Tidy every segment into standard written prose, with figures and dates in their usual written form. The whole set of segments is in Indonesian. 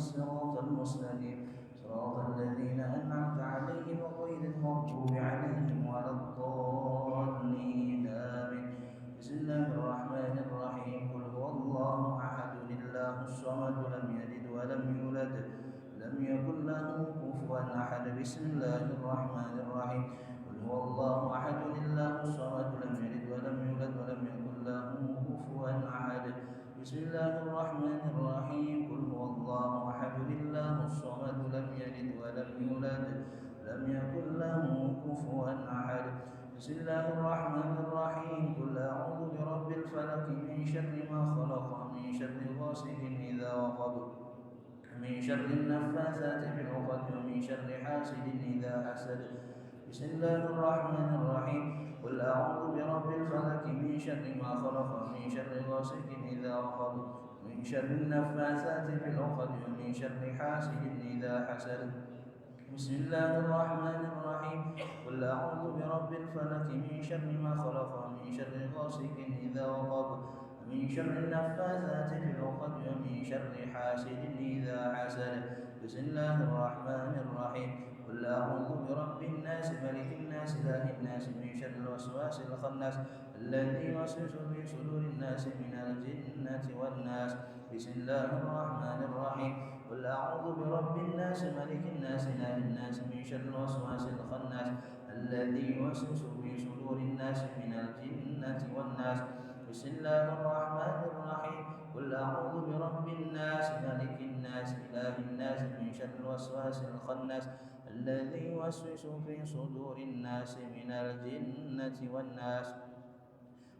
الصراط المستقيم صراط الذين أنعمت عليهم غير المغضوب عليهم ولا الضالين آمين. بسم الله الرحمن الرحيم. قل هو الله أحد الله الصمد لم يلد ولم يولد لم يكن له كفوا أحد. بسم الله الرحمن الرحيم. قل هو الله أحد الله الصمد لم يلد ولم يولد ولم يكن له كفوا أحد. بسم الله الرحمن الرحيم. قل هو الله أحد الله الصمد لم يلد ولم يولد لم يكن له كفوا أحد. بسم الله الرحمن الرحيم. قل أعوذ برب الفلق من شر ما خلق من شر غاسق إذا وقب من شر النفاثات في العقد ومن شر حاسد إذا حسد. بسم الله الرحمن الرحيم. قل أعوذ برب الفلق من شر ما خلق من شر غاسق إذا وقب من شر النفاثات في العقد ومن شر حاسد إذا حسد. بسم الله الرحمن الرحيم. قل أعوذ برب الفلق من شر ما خلق من شر غاسق إذا وقب من شر النفاثات في العقد ومن شر حاسد إذا حسد. بسم الله الرحمن الرحيم. قل أعوذ برب الناس ملك الناس إله الناس من شر الوسواس الخناس الذي يوسوس في صدور الناس من الجنة والناس. بسم الله الرحمن الرحيم. قل أعوذ برب الناس ملك الناس إله الناس من شر الوسواس الخناس الذي يوسوس في صدور الناس من الجنة والناس. بسم الله الرحمن الرحيم. قل أعوذ برب الناس ملك الناس إله الناس من شر الوسواس الخناس الذي يوسوس في صدور الناس من الجنة والناس.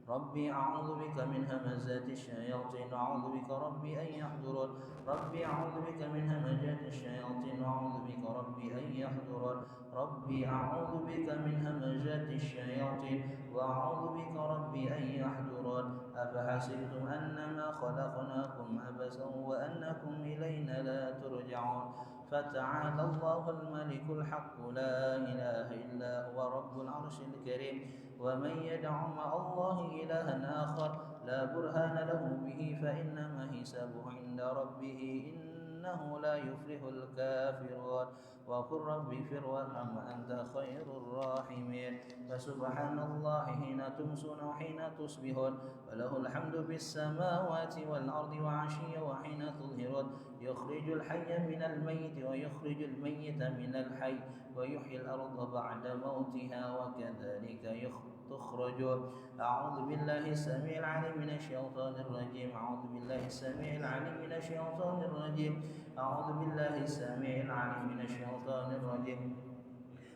ربي أعوذ بك من همزات الشياطين وأعوذ بك ربي أن يحضرون. ربي أعوذ بك من همزات الشياطين وأعوذ بك ربي أن يحضرون. ربي أعوذ بك من همزات الشياطين وأعوذ بك ربي أن يحضرون. أفحسبتم أنما خلقناكم عبثا وأنكم إلينا لا ترجعون. فتعالى الله الملك الحق لا إله إلا هو رب العرش الكريم. ومن يدع مع الله إلها آخر لا برهان له به فإنما حسابه عند ربه إنه لا يفلح الكافرون. وقل رب اغفر وارحم وأنت خير الراحمين. فسبحان الله حين تمسون وحين تصبحون وله الحمد في السماوات والأرض وعشيا وحين تظهرون. يخرج الحي من الميت ويخرج الميت من الحي ويحيي الأرض بعد موتها وكذلك تخرجون. أعوذ بالله السميع العليم من الشيطان الرجيم. أعوذ بالله السميع العليم من الشيطان الرجيم. أعوذ بالله السميع العليم من الشيطان الرجيم.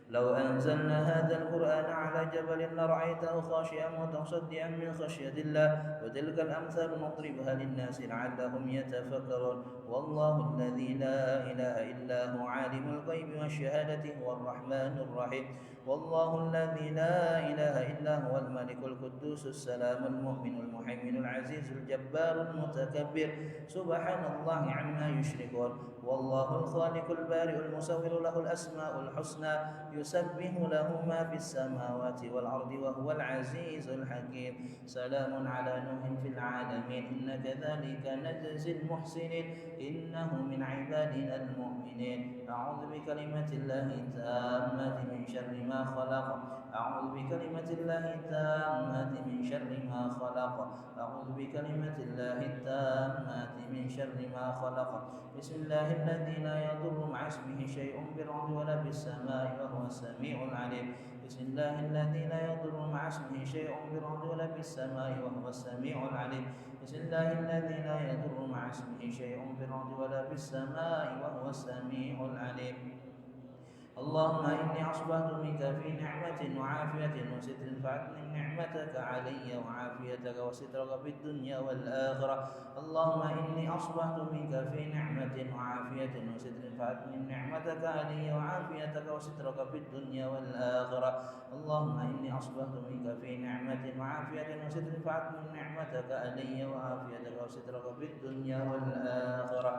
لو أنزلنا هذا القرآن على جبل لرأيته خاشعا متصدعا من خشية الله. وتلك الأمثال نضربها للناس لعلهم يتفكرون. والله الذي لا إله إلا هو عالم الغيب والشهادة هو الرحمن الرحيم. والله الذي لا إله إلا هو الملك القدوس السلام المؤمن المهيمن العزيز الجبار المتكبر. سبحان الله عما يشركون. والله الخالق البارئ المصور له الأسماء الحسنى يسبح له ما في السماوات والأرض وهو العزيز الحكيم. سلام على نوح في العالمين إن كذلك نجزي المحسنين إنه من عبادنا المؤمنين. أعوذ بكلمة الله التامة من شر ما خلق. أعوذ بكلمة الله التامة من شر ما خلق. أعوذ بكلمة الله التامة من شر ما خلق. بسم الله الذي لا يضر مع اسمه شيء في الأرض ولا في السماء وهو السميع العليم. بسم الله الذي لا يضر مع اسمه شيء في الأرض ولا في السماء وهو السميع العليم. بسم الله الذي لا يضر مع اسمه شيء في الأرض ولا في السماء وهو السميع العليم. اللهم إني أصبحت منك في نعمة وعافية وستر فأتمم نعمتك علي وعافيتك وسترك في الدنيا والآخرة. اللهم إني أصبحت منك في نعمة وعافية وستر فأتمم نعمتك علي وعافيتك وسترك في الدنيا والآخرة. اللهم إني أصبحت منك في نعمة وعافية وستر فأتمم نعمتك علي وعافيتك وسترك في الدنيا والآخرة.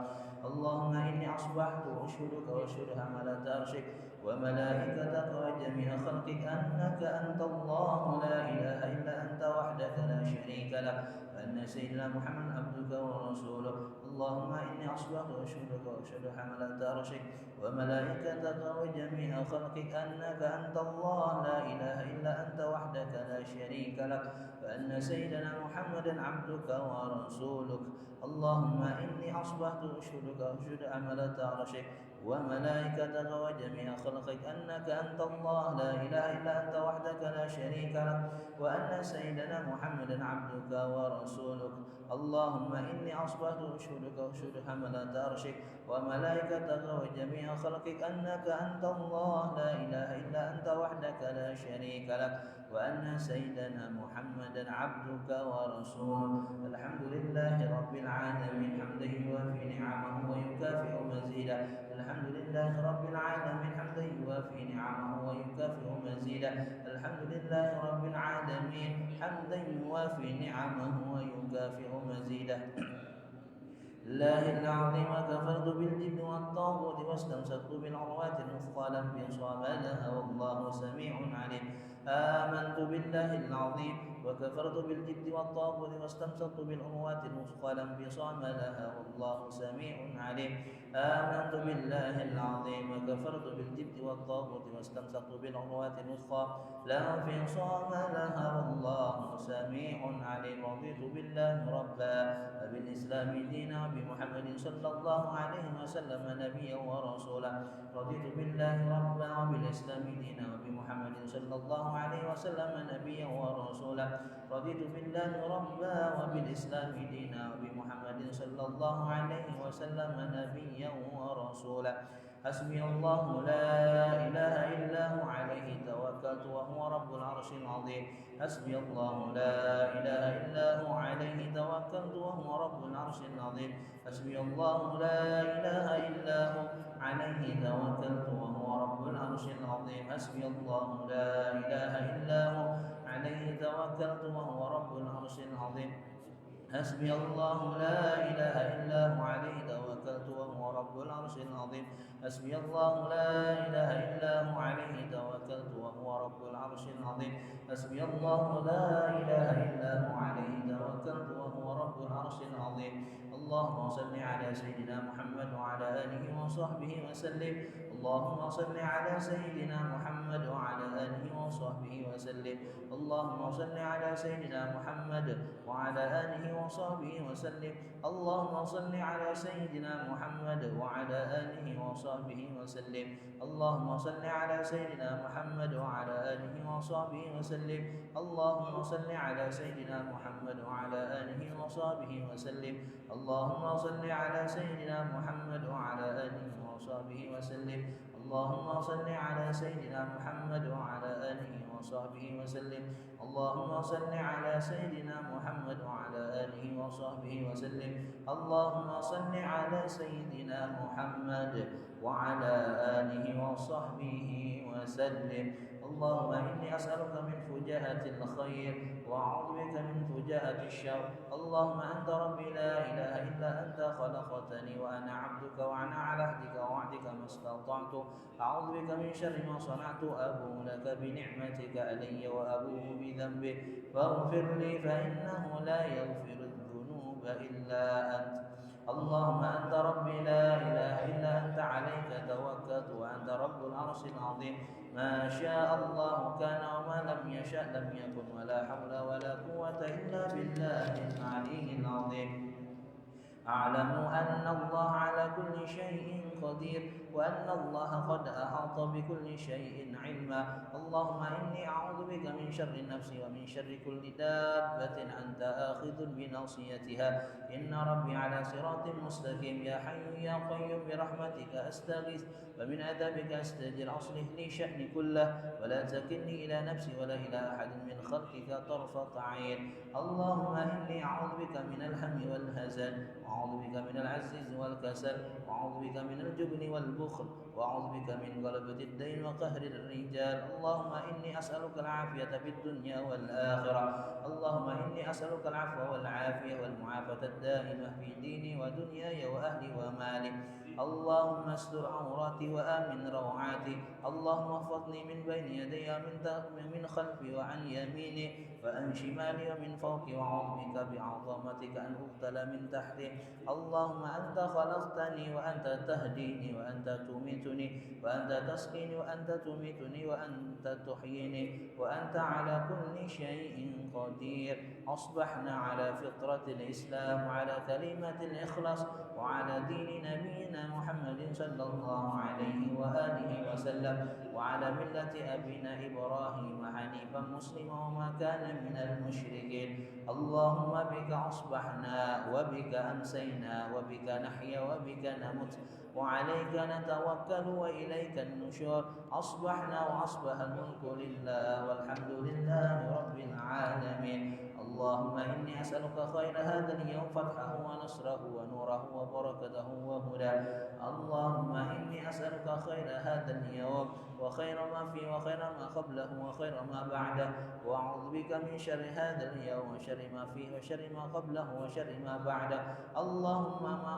اللهم إني أصبحت أشهدك وأشهد حملة عرشك وملائكتك وجميع خلقك أنك أنت الله لا إله إلا أنت وحدك لا شريك لك أن سيدنا محمد عبدك ورسولك. اللهم إني أصبحت أشهدك وأشهد حملة عرشك وملائكتك وجميع خلقك أنك أنت الله لا إله إلا أنت وحدك لا شريك لك، وأن سيدنا محمدا عبدك ورسولك. اللهم إني أصبحت أشهدك وأشهد حملة عرشك وملائكتك وجميع خلقك أنك أنت الله لا إله إلا أنت وحدك لا شريك لك، وأن سيدنا محمدا عبدك ورسولك. اللهم إني أصبحت أشهدك وأشهد حملة عرشك وملائكتك وجميع خلقك أنك أنت الله لا إله إلا أنت وحدك لا شريك لك، وأن سيدنا محمدا عبدك ورسولك. الحمد لله رب العالمين حمدا يوافي نعمه ويكافئ مزيدا. الحمد لله رب العالمين حمدا يوافي نعمه ويكافئ مزيدا. الحمد لله رب العالمين حمدا يوافي نعمه ويكافئ مزيدا. الله العظيم كفرت بالجبن والطاغوت واستمسكت بالعروات الوثقى لم انفصام لها والله سميع عليم. آمنت بالله العظيم وكفرت بالجبن والطاغوت واستمسكت بالعروات الوثقى لم انفصام لها والله سميع عليم. آمنت بالله العظيم وكفرت بالجبن والطاغوت واستمسكت بالعروات الوثقى لا انفصام لها والله سميع عليم. رضيت بالله ربا وبالإسلام دينا وبمحمد صلى الله عليه وسلم نبيا ورسولا. رضيت بالله ربا وبالإسلام دينا وبمحمد صلى الله عليه وسلم نبيا ورسولا. رضيت بالله ربا وبالإسلام دينا وبمحمد صلى الله عليه وسلم نبيا ورسولا. حسبي الله لا إله إلا هو عليه توكلت وهو رب العرش العظيم. حسبي الله لا إله إلا هو عليه توكلت وهو رب العرش العظيم. حسبي الله لا إله إلا هو عليه توكلت وهو رب العرش العظيم. حسبي الله لا إله إلا هو عليه توكلت وهو رب العرش العظيم. حسبي الله لا إله إلا هو عليه توكلت وهو رب العرش العظيم. حسبي الله لا إله إلا هو عليه توكلت وهو رب العرش العظيم. حسبي الله لا إله إلا هو عليه توكلت وهو رب العرش العظيم. اللهم صل على سيدنا محمد وعلى آله وصحبه وسلم. اللهم صل على سيدنا محمد وعلى آله وصحبه وسلم. اللهم صل على سيدنا محمد وعلى آله وصحبه وسلم. اللهم صل على سيدنا محمد وعلى آله وصحبه وسلم. اللهم صل على سيدنا محمد وعلى آله وصحبه وسلم. اللهم صل على سيدنا محمد وعلى آله وصحبه وسلم. اللهم صل على سيدنا محمد وعلى آله وصحبه وسلم. اللهم صل على سيدنا محمد وعلى آله وصحبه وسلم. اللهم صل على سيدنا محمد وعلى آله وصحبه وسلم. اللهم صل على سيدنا محمد وعلى آله وصحبه وسلم. اللهم إني أسألك من فجاءة الخير وأعوذ بك من فجاءة الشر. اللهم أنت ربي لا إله إلا أنت خلقتني وأنا عبدك وأنا على عهدك ووعدك ما استطعت. أعوذ بك من شر ما صنعت. أبوء لك بنعمتك علي وأبوء بذنبي فاغفر لي فإنه لا يغفر الذنوب إلا أنت. اللهم أنت ربي لا إله إلا أنت عليك توكلت وأنت رب العرش العظيم. ما شاء الله كان وما لم يشأ لم يكن ولا حول ولا قوة إلا بالله العلي العظيم. أعلم أن الله على كل شيء قدير وأن الله قد أحاط بكل شيء علما. اللهم إني أعوذ بك من شر نفسي ومن شر كل دابة أنت آخذ بناصيتها. إن ربي على صراط مستقيم. يا حي يا قيوم برحمتك أستغيث ومن عذابك أستجير. أصلح لي شأني كله ولا تكلني إلى نفسي ولا إلى أحد من خلقك طرفة عين. اللهم إني أعوذ بك من الهم والهزل وأعوذ بك من العجز والكسل وأعوذ بك من الجبن والبخل وأعوذ بك من غلبة الدين وقهر الرجال. اللهم إني أسألك العافية في الدنيا والآخرة. اللهم إني أسألك العفو والعافية والمعافاة الدائمة في ديني ودنياي وأهلي ومالي. اللهم استر عوراتي وآمن روعاتي. اللهم احفظني من بين يدي ومن خلفي وعن يميني وعن شمالي ومن فوقي، وأعوذ بك بعظمتك أن أغتال من تحتي. اللهم أنت خلقتني وأنت تهديني وأنت تميتني وأنت تسقيني وأنت تميتني وأنت تحييني وأنت على كل شيء قدير. أصبحنا على فطرة الإسلام وعلى كلمة الإخلاص وعلى دين نبينا محمد صلى الله عليه وآله وسلم وعلى ملة أبينا إبراهيم حنيفا مسلما وما كان من المشركين. اللهم بك أصبحنا وبك أمسينا وبك نحيا وبك نمت وعليك نتوكل وإليك النشور. أصبحنا وأصبح الملك لله والحمد لله رب العالمين. اللهم إني أسألك خير هذا اليوم فتحه ونصره ونوره وبركته وهداه. اللهم إني أسألك خير هذا اليوم وخير ما فيه وخير ما قبله وخير ما بعده، وأعوذ بك من شر هذا اليوم وشر ما فيه وشر ما قبله وشر ما بعده. اللهم ما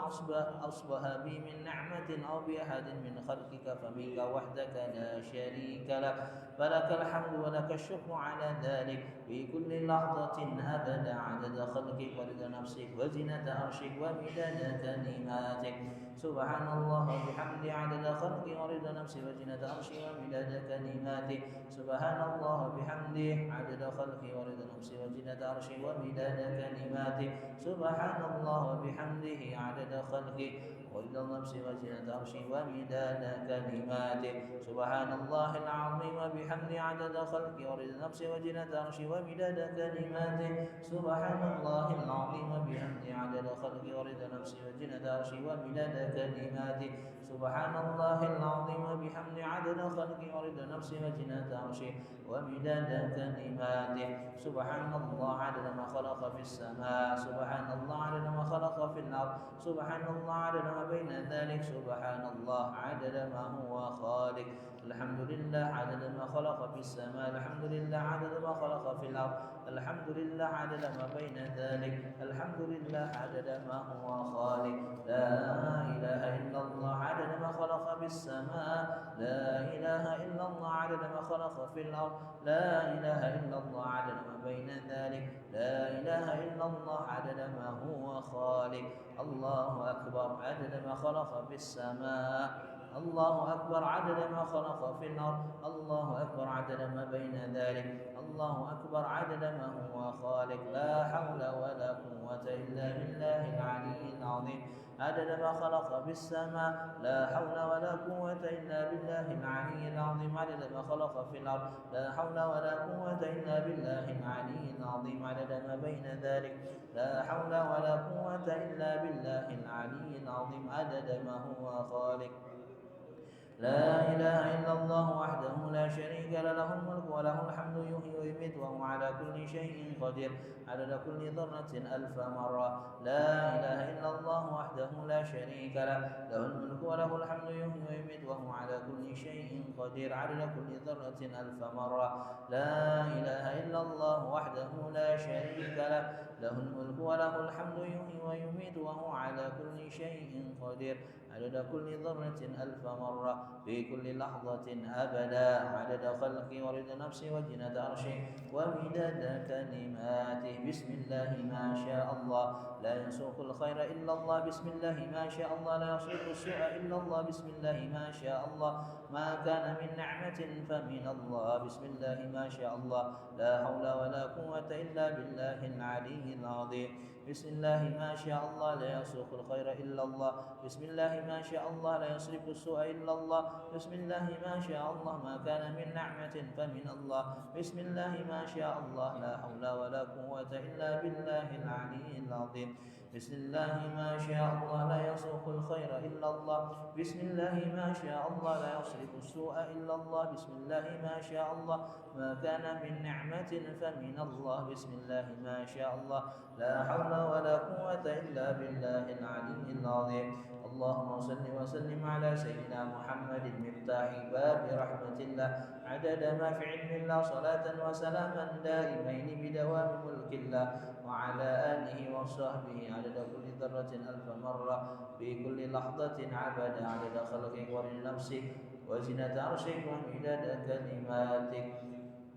أصبح بي من نعمة أو بأحد من خلقك فمنك وحدك لا شريك لك، فلك الحمد ولك الشكر على ذلك في كل لحظة أبدا عدد خلقك ورضا نفسك وزنة عرشك ومداد كلماتك. سبحان الله وبحمده عدد خلقي ورضا نفسي وزنة عرشي ومداد كلماتي. سبحان الله وبحمده عدد خلقي ورضا نفسي وزنة عرشي ومداد كلماتي. سبحان الله وبحمده عدد خلقي ورضا نفسي وزنة عرشي ومداد كلماتي. سبحان الله العظيم وبحمده عدد خلقي ورضا نفسي وزنة عرشي ومداد كلماتي. سبحان الله العظيم وبحمده عدد خلقي ورضا نفسي وزنة عرشي ومداد كلماتي. سبحان الله العظيم وبحمده عدد خلقي ورضا نفسي وزنة عرشي ومداد كلماتي. سبحان الله عدد ما خلق في السماء، سبحان الله عدد ما خلق في الأرض، سبحان الله عدد ما بين ذلك، سبحان الله عدد ما هو خالق. الحمد لله عدد ما خلق في السماء، الحمد لله عدد ما خلق في الأرض، الحمد لله عدد ما بين ذلك، الحمد لله عدد ما هو خالق. لا إله إلا الله عدد ما خلق في السماء، لا إله إلا الله عدد ما خلق في الأرض، لا إله إلا الله عدد ما بين ذلك، لا إله إلا الله عدد ما هو خالق. الله أكبر عدد ما خلق في السماء، الله أكبر عدد ما خلق في الأرض، الله أكبر عدد ما بين ذلك، الله أكبر عدد ما هو خالق. لا حول ولا قوة إلا بالله العلي العظيم عدد ما خلق في السماء، لا حول ولا قوة إلا بالله العلي العظيم عدد ما خلق في الأرض، لا حول ولا قوة إلا بالله العلي العظيم عدد ما بين ذلك، لا حول ولا قوة إلا بالله العلي العظيم عدد ما هو خالق. لا إله إلا الله وحده لا شريك له الملك وله الحمد يحيي ويميت وهو على كل شيء قدير عدد كل ذرة ألف مرة. لا إله إلا الله وحده لا شريك له الملك وله الحمد يحيي ويميت وهو على كل شيء قدير عدد كل ذرة ألف مرة. لا إله إلا الله وحده لا شريك له الملك وله الحمد يحيي ويميت وهو على كل شيء قدير عدد كل ذرة ألف مرة في كل لحظة أبدا عدد خلقي ورضا نفسي وزنة عرشي ومداد كلماته. بسم الله ما شاء الله لا يسوق الخير إلا الله، بسم الله ما شاء الله لا يصرف السوء إلا الله، بسم الله ما شاء الله ما كان من نعمة فمن الله، بسم الله ما شاء الله لا حول ولا قوة إلا بالله العلي العظيم. بسم الله ما شاء الله لا يسوق الخير إلا الله، بسم الله ما شاء الله لا يصرف السوء إلا الله، بسم الله ما شاء الله ما كان من نعمة فمن الله، بسم الله ما شاء الله لا حول ولا قوة إلا بالله العلي العظيم. بسم الله ما شاء الله لا يسوق الخير إلا الله، بسم الله ما شاء الله لا يصرف السوء إلا الله، بسم الله ما شاء الله ما كان من نعمة فمن الله، بسم الله ما شاء الله لا حول ولا قوة إلا بالله العلي العظيم. اللهم صل وسلم على سيدنا محمد مفتاح باب رحمة الله عدد ما في علم الله صلاة وسلاما دائمين بدوام ملك الله وعلى آله وصحبه عدد كل ذرة ألف مرة في كل لحظة عبد عدد خلقك ورد نفسك وزنة عرشك ومداد كلماتك.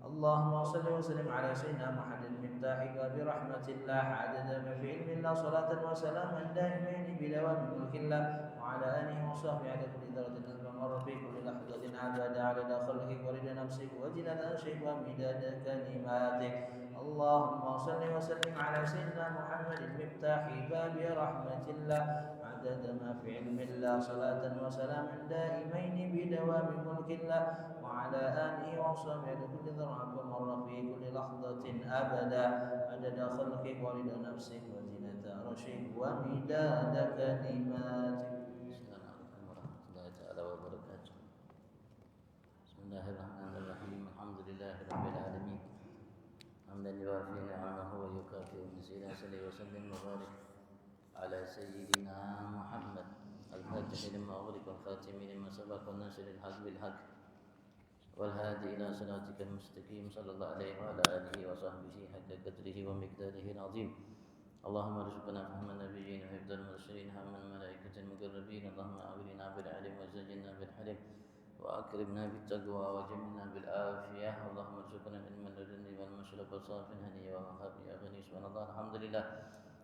اللهم صل وسلم على سيدنا محمد مفتاح باب رحمة الله عدد ما في علم الله صلاة وسلاما دائمين بدوام ملك الله وعلى آله وصحبه عدد كل ذرة ألف مرة في كل لحظة عبد عدد خلقك ورد نفسك وزنة عرشك ومداد كلماتك. اللهم صل وسلم على سيدنا محمد مفتاح باب رحمة الله عدد ما في علم الله صلاة وسلاما دائمين بدوام ملك الله وعلى آله وصحبه عدد كل ذرة مرة في كل لحظة أبدا عدد خلقك ورد نفسك وزنة عرشك ومداد كلماتك. Assalamualaikum warahmatullahi taala wabarakatuh. Bismillahirrahmanirrahim. Alhamdulillahirabbil alamin. Hamdan yuwafi ni'amahu wa yukafi'u mazidah. Salli wa sallim wa barik ala sayyidina Muhammad al-fatih lima ughliq wal khatim lima sabaq wan nasiril haqq bil haqq wal hadi ila siratikal mustaqim sallallahu alaihi wa ala alihi wa sahbihi hatta qadrihi wa miqdarihi al-azim. Allahumma rizqna fahman nabiyyin wa hifdzal mursalin hamman malaikatil muqarrabin. Allahumma awilna bil ilm wa zayyinna bil hilm wa akrimna bit taqwa wa jamilna bil afiyah. Allahumma rizqna ilman ladunni wal mashraba safin hani wa mahabi ya ghani subhanallah alhamdulillah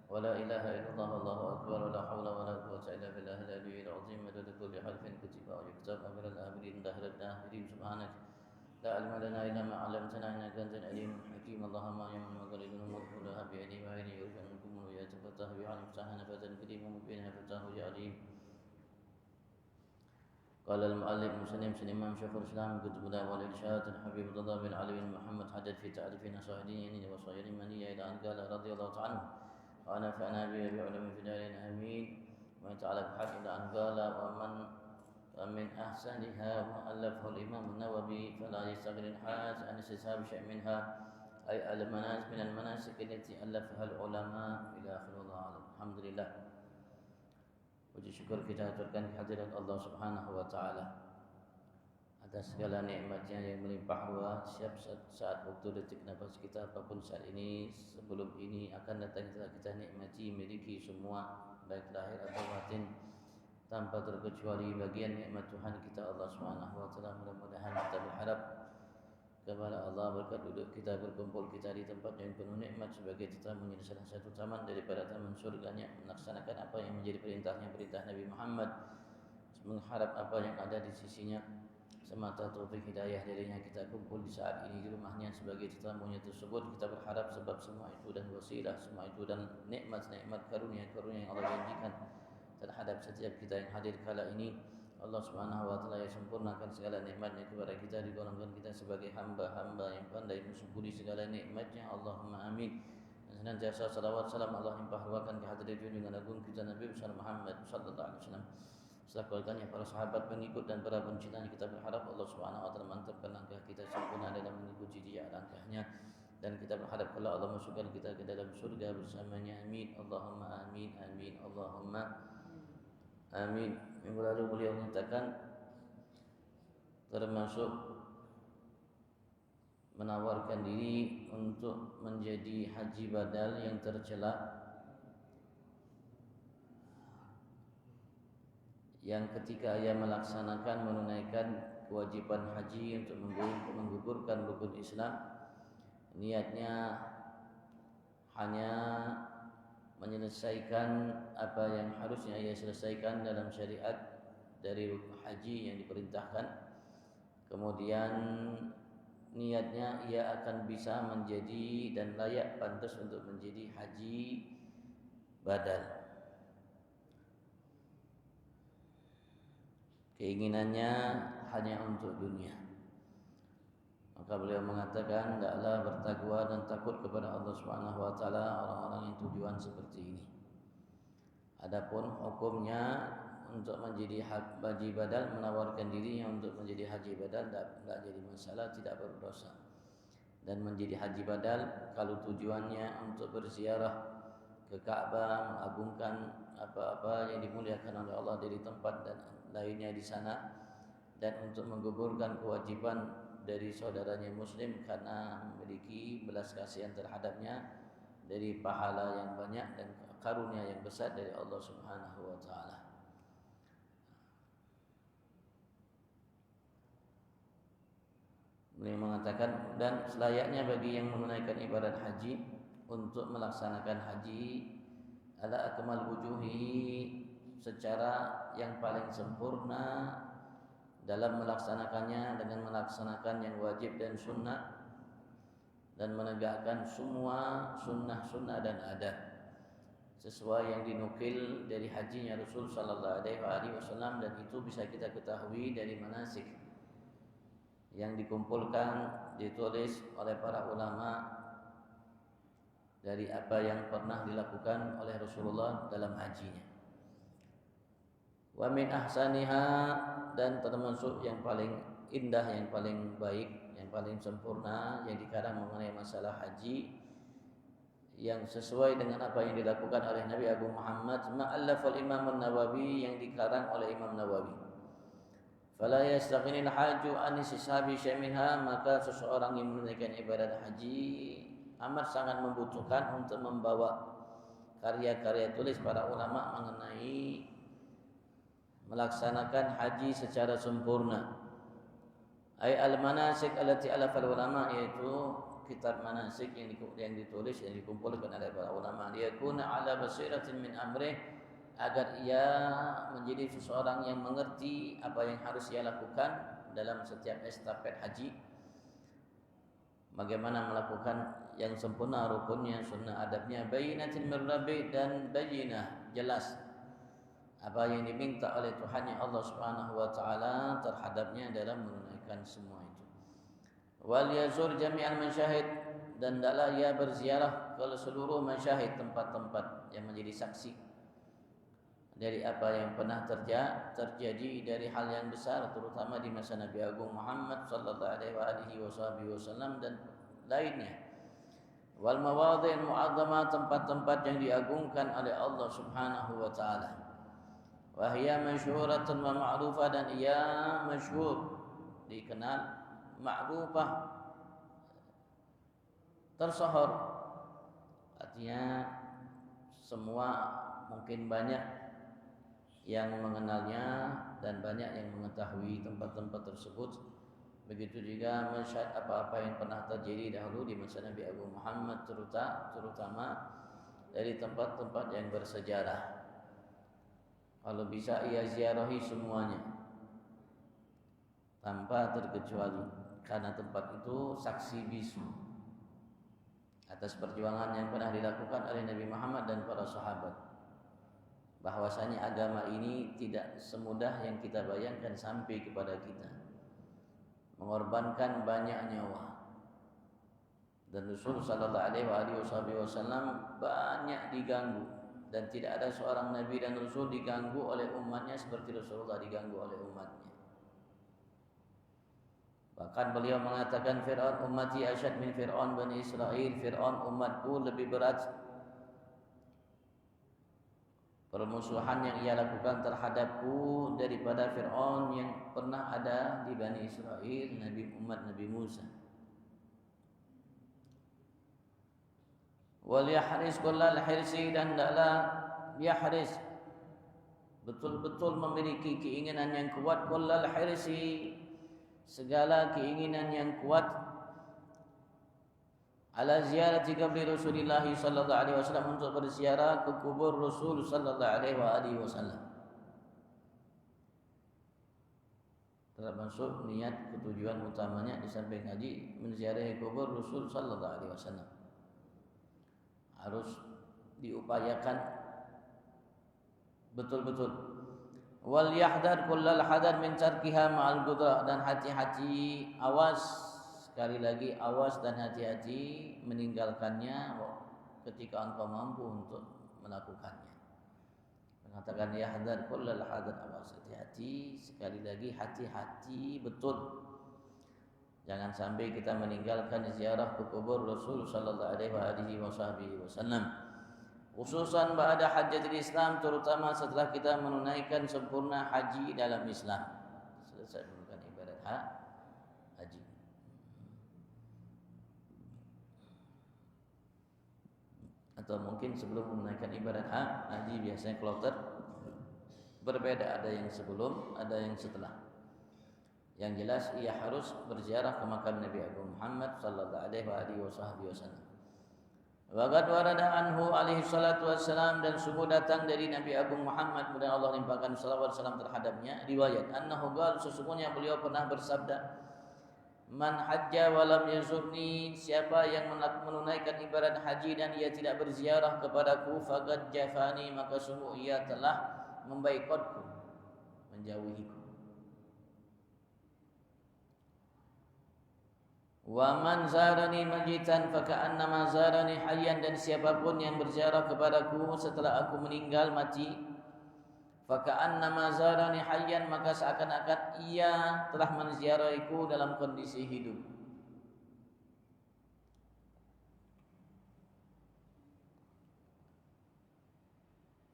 wa la ilaha illallah wallahu akbar wa la hawla wa la quwwata illa billahi al-aliyyil azim. Madad kulli harfin kutiba wa yuktab amral al-abirin dahral dahirin subhanak la ilma lana illa ma 'allamtana innaka antal alimul hakim. Allahumma ya man maqalidun maqulaha bi ilmi wa ilmi yurfan ya tafatah bi 'alim sahana fatan karim mubinah fatahu ya alim. قال المؤلف مسلم سليمان شيخ الإسلام كتب الله والإرشاد الحبيب الله بن علي بن محمد حدد في تعريف نصائحين وصائر منية إلى أن قال رضي الله عنه وأنا فأنا بي بعلم في دارين آمين ويتعالى بحق إلى أن قال ومن أحسنها وألفه الإمام النووي فلا يستغني الحاج عن استصحاب شيء منها أي المناسك من المناسك التي ألفها العلماء إلى آخر. الله أعلم. الحمد لله. Puji syukur kita aturkan kehadirat Allah Subhanahu wa taala atas segala nikmatnya yang melimpah ruah. Setiap saat waktu detik nafas kita apapun saat ini sebelum ini akan datang kita nikmati miliki semua baik lahir atau batin tanpa terkecuali bagian nikmat Tuhan kita Allah Subhanahu wa taala. Mudah-mudahan kita berharap kepada Allah berkat duduk kita berkumpul kita di tempat yang penuh nikmat sebagai tetamu menjadi salah satu taman daripada taman surganya, melaksanakan apa yang menjadi perintahnya, perintah Nabi Muhammad, mengharap apa yang ada di sisinya, semata taufik hidayah darinya kita kumpul di saat ini di rumahnya sebagai tetamunya tersebut. Kita berharap sebab semua itu dan wasilah semua itu dan nikmat-nikmat karunia-karunia yang Allah janjikan terhadap setiap kita yang hadir kala ini, Allah Subhanahu wa taala yang sempurnakan segala nikmatnya kepada kita, digolongkan kita sebagai hamba-hamba yang pandai mensyukuri segala nikmatnya. Allahumma amin. Dan senantiasa salawat salam Allah limpahkan kehadirat junjungan agung kita Nabi besar Muhammad sallallahu alaihi wasallam, serta keluarganya, para sahabat, pengikut dan para pencintanya. Kita berharap Allah Subhanahu wa taala mantapkan langkah kita sempurna dalam mengikuti jejak langkahnya, dan kita berharap kalau Allah masukkan kita ke dalam surga bersamanya. Amin. Allahumma amin. Amin. Allahumma amin. Minggu lalu beliau menyatakan termasuk menawarkan diri untuk menjadi haji badal yang tercela, yang ketika ia melaksanakan menunaikan kewajiban haji untuk menggugurkan rukun Islam, niatnya hanya menyelesaikan apa yang harusnya ia selesaikan dalam syariat dari rukun haji yang diperintahkan. Kemudian niatnya ia akan bisa menjadi dan layak pantas untuk menjadi haji badal. Keinginannya hanya untuk dunia. Maka beliau mengatakan, hendaklah bertakwa dan takut kepada Allah Subhanahu wa taala orang-orang yang tujuan seperti ini. Adapun hukumnya untuk menjadi haji badal, menawarkan dirinya untuk menjadi haji badal tidak jadi masalah, tidak berdosa. Dan menjadi haji badal kalau tujuannya untuk berziarah ke Ka'bah, mengagungkan apa-apa yang dimuliakan oleh Allah dari tempat dan lainnya di sana, dan untuk menggugurkan kewajiban dari saudaranya muslim karena memiliki belas kasihan terhadapnya dari pahala yang banyak dan karunia yang besar dari Allah Subhanahu wa taala. Beliau mengatakan, dan selayaknya bagi yang menunaikan ibadat haji untuk melaksanakan haji ala akmal wujuhi, secara yang paling sempurna dalam melaksanakannya dengan melaksanakan yang wajib dan sunnah, dan menegakkan semua sunnah-sunnah dan adat sesuai yang dinukil dari hajinya Rasul sallallahu alaihi wasallam, dan itu bisa kita ketahui dari manasik yang dikumpulkan, ditulis oleh para ulama dari apa yang pernah dilakukan oleh Rasulullah dalam hajinya. Wa min ahsaniha, dan termasuk yang paling indah, yang paling baik, yang paling sempurna yang dikarang mengenai masalah haji, yang sesuai dengan apa yang dilakukan oleh Nabi Agung Muhammad, ma'allafal Imam Nawawi, yang dikarang oleh Imam Nawawi. Fala yastaghnil haju an istishabi syai' minha, maka seseorang yang menunaikan ibadat haji amat sangat membutuhkan untuk membawa karya-karya tulis para ulama mengenai melaksanakan haji secara sempurna. Ai al-manasik allati alafal ulama, yaitu kitab manasik yang ditulis, yang dikumpulkan oleh para ulama. Liyakuna ala basiratin min amrih, agar ia menjadi seseorang yang mengerti apa yang harus ia lakukan dalam setiap estafet haji, bagaimana melakukan yang sempurna rukunnya, sunnah adabnya, bayinatin min rabbi, dan bayinah, jelas apa yang diminta oleh Tuhannya Allah Subhanahu wa taala terhadapnya dalam menunaikan semua itu. Wal yazur jami'al masyahid, dan hendaklah ia berziarah ke seluruh masyahid, tempat-tempat yang menjadi saksi dari apa yang pernah terjadi dari hal yang besar, terutama di masa Nabi Agung Muhammad sallallahu alaihi wasallam dan lainnya. Wal mawadhi'il mu'azzamah, tempat-tempat yang diagungkan oleh Allah Subhanahu wa taala. Wa hiya masyhuratun wa ma'rufah, dan ia masyhur, dikenal, ma'rufah, tersohor, artinya semua mungkin banyak yang mengenalnya dan banyak yang mengetahui tempat-tempat tersebut. Begitu juga masyhad apa-apa yang pernah terjadi dahulu di masa Nabi Agung Muhammad, terutama dari tempat-tempat yang bersejarah. Kalau bisa ia ziarahi semuanya tanpa terkecuali, karena tempat itu saksi bisu atas perjuangan yang pernah dilakukan oleh Nabi Muhammad dan para sahabat. Bahwasanya agama ini tidak semudah yang kita bayangkan sampai kepada kita, mengorbankan banyak nyawa. Dan Rasul sallallahu alaihi wasallam banyak diganggu, dan tidak ada seorang nabi dan rasul diganggu oleh umatnya seperti Rasulullah diganggu oleh umatnya. Bahkan beliau mengatakan, Fir'aun ummati asyad min Fir'aun Bani Israel, Fir'aun umatku lebih berat permusuhan yang ia lakukan terhadapku daripada Fir'aun yang pernah ada di Bani Israel, umat Nabi Musa. Wal yahris kullal hirsi, dan hendaklah yahris, betul-betul memiliki keinginan yang kuat, kullal hirsi, segala keinginan yang kuat, ala ziyarati qabri Rasulillah sallallahu alaihi wasallam, untuk berziarah ke kubur Rasul sallallahu alaihi wasallam. Termasuk niat ketujuan utamanya di samping haji menziarahi kubur Rasul sallallahu alaihi wasallam. Harus diupayakan betul-betul. Wal yahdar kullal hadar min tarkiha ma'al qudrah, dan hati-hati, awas, sekali lagi awas dan hati-hati meninggalkannya ketika engkau mampu untuk melakukannya. Mengatakan yahdar kullal hadar, awas, hati-hati, sekali lagi hati-hati betul. Jangan sampai kita meninggalkan ziarah ke kubur Rasul sallallahu alaihi wasallam, khususan ba'da hajjatul Islam, terutama setelah kita menunaikan sempurna haji dalam Islam, selesai menunaikan ibadat haji. atau mungkin sebelum menunaikan ibadat haji. Biasanya kloter berbeda, ada yang sebelum, ada yang setelah. Yang jelas ia harus berziarah ke makam Nabi Agung Muhammad sallallahu alaihi wasallam. Wa qad warada anhu alaihi salatu wassalam, dan sungguh datang dari Nabi Agung Muhammad mudah Allah limpahkan salawat salam terhadapnya, riwayat annahu qala, sesungguhnya beliau pernah bersabda, man hajja wa lam yazurni, siapa yang menunaikan ibadat haji dan ia tidak berziarah kepadaku, faqad jafani, maka sungguh ia telah membaikotku, menjauhiku. Wa man zarani majitan faka'annama zarani hayyan, dan siapapun yang berziarah kepadaku setelah aku meninggal mati, faka'annama zarani hayyan, maka seakan-akan ia telah menziarahiku dalam kondisi hidup.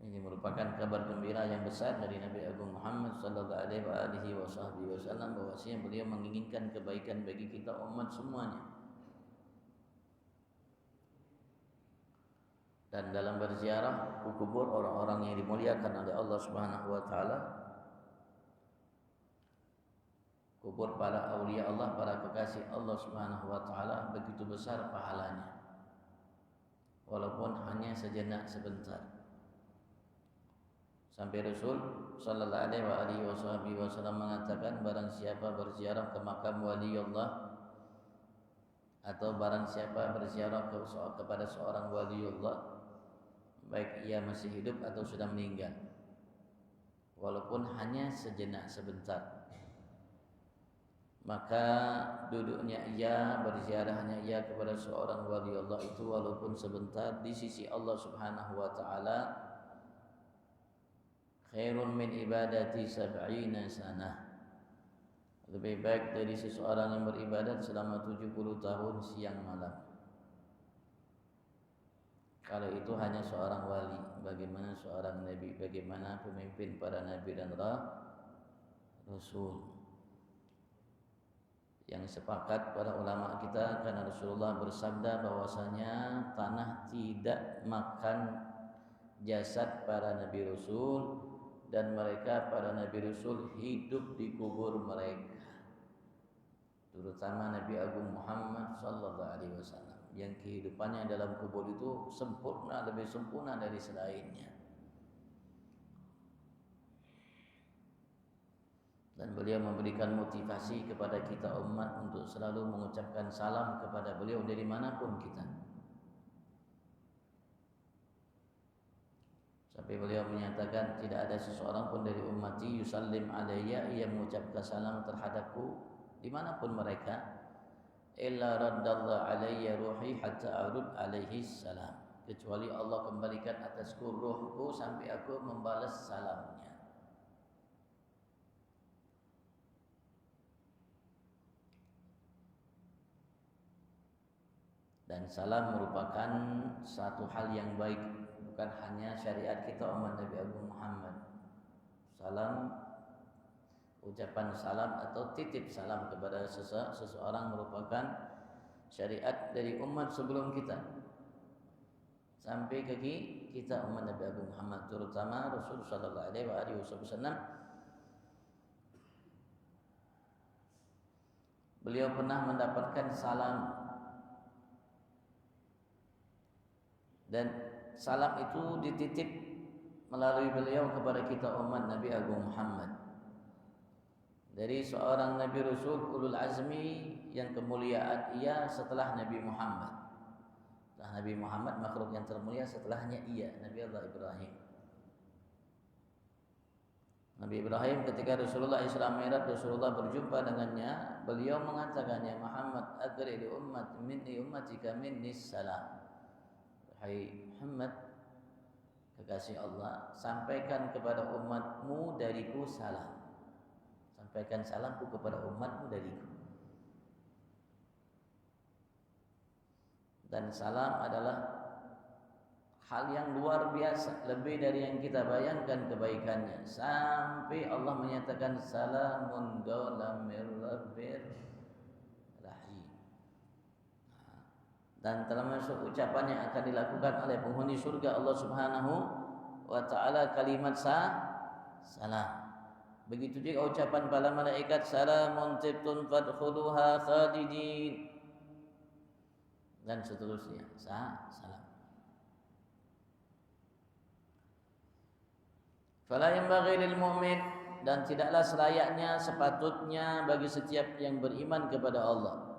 Ini merupakan kabar gembira yang besar dari Nabi Agung Muhammad sallallahu alaihi wasallam, bahwasanya beliau menginginkan kebaikan bagi kita umat semuanya. Dan dalam berziarah ke kubur orang-orang yang dimuliakan oleh Allah Subhanahu wa taala, kubur para aulia Allah, para kekasih Allah Subhanahu wa taala, begitu besar pahalanya, walaupun hanya sejenak sebentar. Sampai Rasul sallallahu alaihi wasallam mengatakan, barang siapa berziarah ke makam wali Allah, atau barang siapa berziarah kepada seorang wali Allah, baik ia masih hidup atau sudah meninggal, walaupun hanya sejenak sebentar, maka duduknya ia, berziarahnya ia kepada seorang wali Allah itu walaupun sebentar, di sisi Allah Subhanahu wa taala khairun min ibadati sab'ina sanah, lebih baik dari seseorang yang beribadat selama 70 tahun siang malam. Kalau itu hanya seorang wali, bagaimana seorang nabi, bagaimana pemimpin para nabi dan rasul. Yang sepakat para ulama kita, karena Rasulullah bersabda bahwasanya tanah tidak makan jasad para nabi rasul, dan mereka para nabi rasul hidup di kubur mereka, terutama Nabi Agung Muhammad sallallahu alaihi wasallam yang kehidupannya dalam kubur itu sempurna, lebih sempurna dari selainnya. Dan beliau memberikan motivasi kepada kita umat untuk selalu mengucapkan salam kepada beliau dari manapun kita. Sampai beliau menyatakan, tidak ada seseorang pun dari ummati yusallim alayya, ia mengucapkan salam terhadapku dimanapun mereka, illa raddallahu alayya ruhi hatta arud alaihi salam, kecuali Allah kembalikan atasku ruhku sampai aku membalas salamnya. Dan salam merupakan satu hal yang baik, bukan hanya syariat kita umat Nabi Agung Muhammad. Salam, ucapan salam atau titip salam kepada seseorang merupakan syariat dari umat sebelum kita sampai ke kita umat Nabi Agung Muhammad, terutama Rasul sallallahu alaihi wasallam. Beliau pernah mendapatkan salam, dan salam itu dititip melalui beliau kepada kita umat Nabi Agung Muhammad dari seorang Nabi Rasul ulul azmi yang kemuliaan ia setelah Nabi Muhammad. Setelah Nabi Muhammad, makhluk yang termulia setelahnya ia, Nabi Allah Ibrahim. Nabi Ibrahim ketika Rasulullah Isra Mi'raj, Rasulullah berjumpa dengannya, beliau mengatakan, ya Muhammad, adri li ummat minni ummatika minni salam. Hai Muhammad, kekasih Allah, sampaikan kepada umatmu dariku salam. Sampaikan salamku kepada umatmu dariku. Dan salam adalah hal yang luar biasa, lebih dari yang kita bayangkan kebaikannya. Sampai Allah menyatakan salamun qawlan mir rabbir rahim. dan termasuk ucapan yang akan dilakukan oleh penghuni surga Allah Subhanahu wa taala kalimat salam. Begitu juga ucapan para malaikat salamun tibtum fadkhuluha khalidin dan seterusnya. Salam. Fala yanbaghi lil mu'min, dan tidaklah selayaknya sepatutnya bagi setiap yang beriman kepada Allah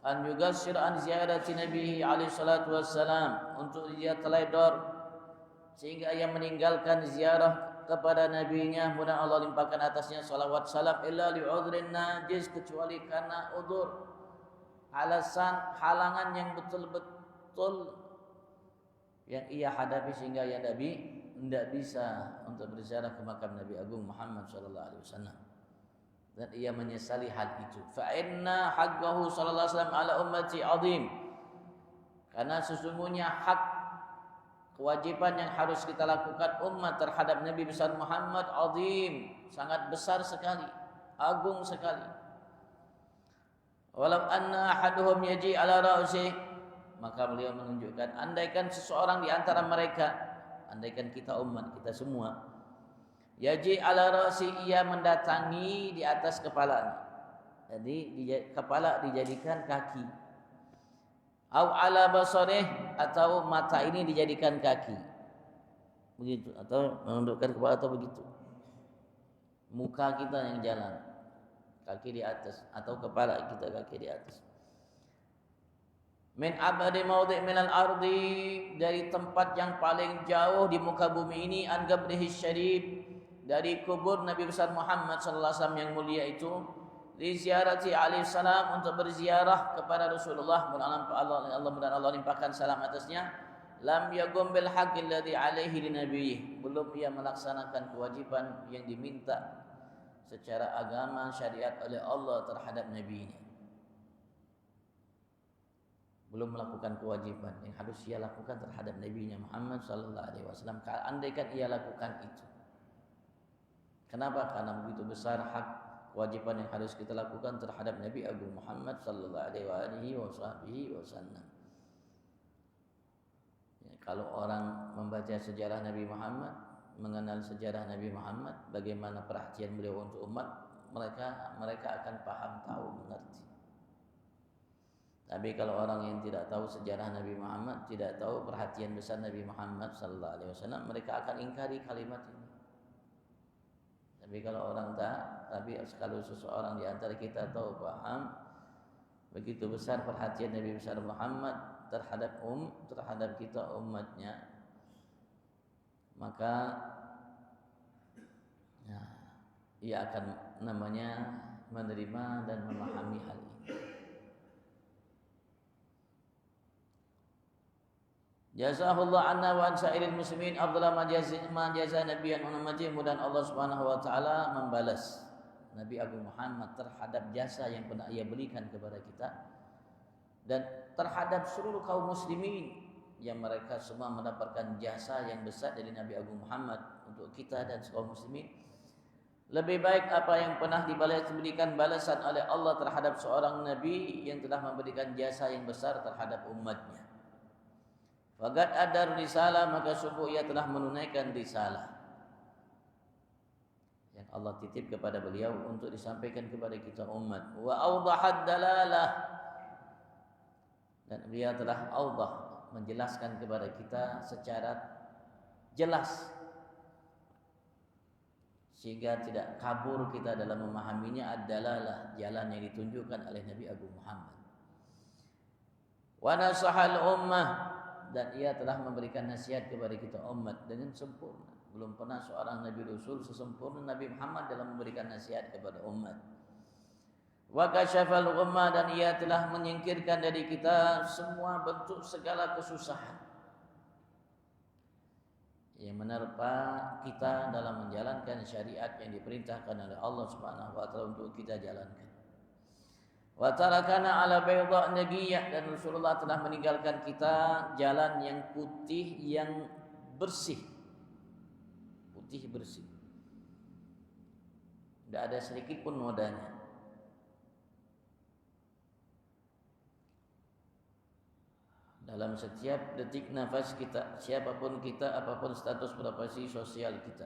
an yugassir an ziyarati nabihi alaihi salatu wassalam, untuk dia teledor sehingga ia meninggalkan ziarah kepada nabinya, mudah Allah limpahkan atasnya salawat salam, illa li'udhrin najis, kecuali karena udzur, alasan halangan yang betul-betul yang ia hadapi sehingga ia tidak bisa untuk berziarah ke makam Nabi Agung Muhammad sallallahu alaihi wasallam, dan ia menyesali hal itu. Fa inna haqqahu sallallahu alaihi wasallam ala ummati azim, karena sesungguhnya hak kewajiban yang harus kita lakukan umat terhadap Nabi besar Muhammad azim, sangat besar sekali, agung sekali. Walau anna ahaduhum yaji ala ra'si, maka beliau menunjukkan andaikan seseorang di antara mereka, andaikan kita umat, kita semua, yaji ala ra'si, ia mendatangi di atas kepalanya. Jadi kepala dijadikan kaki. Au ala basarih, atau mata ini dijadikan kaki. Begitu, atau menundukkan kepala atau begitu. Muka kita yang jalan, kaki di atas, atau kepala kita kaki di atas. Min abadi maudhi' minal ardi, dari tempat yang paling jauh di muka bumi ini, an qabrihi syarif, dari kubur Nabi besar Muhammad sallallahu alaihi wasallam yang mulia itu, li ziarati alaihi salam, untuk berziarah kepada Rasulullah, mudah-mudahan Allah limpahkan salam atasnya. Lam yaqum bil haqqi alladhi alaihi li nabiyih, belum ia melaksanakan kewajiban yang diminta secara agama syariat oleh Allah terhadap nabinya. Belum melakukan kewajiban yang harus ia lakukan terhadap nabinya Muhammad sallallahu alaihi wasallam. Andaikan ia lakukan itu. Kenapa? Karena begitu besar hak kewajiban yang harus kita lakukan terhadap Nabi Agung Muhammad sallallahu alaihi wasallam. Ya, kalau orang membaca sejarah Nabi Muhammad, mengenal sejarah Nabi Muhammad, bagaimana perhatian beliau untuk umat, mereka akan paham, tahu, mengerti. Tapi kalau orang yang tidak tahu sejarah Nabi Muhammad, tidak tahu perhatian besar Nabi Muhammad sallallahu alaihi wasallam, mereka akan ingkari kalimat ini. Tapi kalau kalau seseorang di antara kita tahu, paham begitu besar perhatian Nabi besar Muhammad terhadap kita umatnya, maka ya, ia akan menerima dan memahami hal ini. Jazahullah anna wa an sa'iril muslimin afdhala ma jaza nabiyyan wa ummati, mudah Allah Subhanahu wa taala membalas Nabi Agung Muhammad terhadap jasa yang pernah ia berikan kepada kita dan terhadap seluruh kaum muslimin yang mereka semua mendapatkan jasa yang besar dari Nabi Agung Muhammad untuk kita dan kaum muslimin. Lebih baik apa yang pernah diberikan balasan oleh Allah terhadap seorang nabi yang telah memberikan jasa yang besar terhadap umatnya. Faqad adar risalah, maka sungguh ia telah menunaikan risalah yang Allah titip kepada beliau untuk disampaikan kepada kita umat. Wa awdahad dalalah, dan beliau telah menjelaskan kepada kita secara jelas sehingga tidak kabur kita dalam memahaminya. Ad-dalalah, jalan yang ditunjukkan oleh Nabi Agung Muhammad. Wa nasahal ummah, dan ia telah memberikan nasihat kepada kita umat dengan sempurna. Belum pernah seorang Nabi Rasul sesempurna Nabi Muhammad dalam memberikan nasihat kepada umat. Wa kasyafal ghammah, dan ia telah menyingkirkan dari kita semua bentuk segala kesusahan yang menerpa kita dalam menjalankan syariat yang diperintahkan oleh Allah Subhanahu wa taala untuk kita jalankan. Wa tarakana ala bayda naqiyah, dan Rasulullah telah meninggalkan kita jalan yang putih, yang bersih. Putih bersih. Tidak ada sedikit pun nodanya. dalam setiap detik nafas kita, siapapun kita, apapun status profesi sosial kita,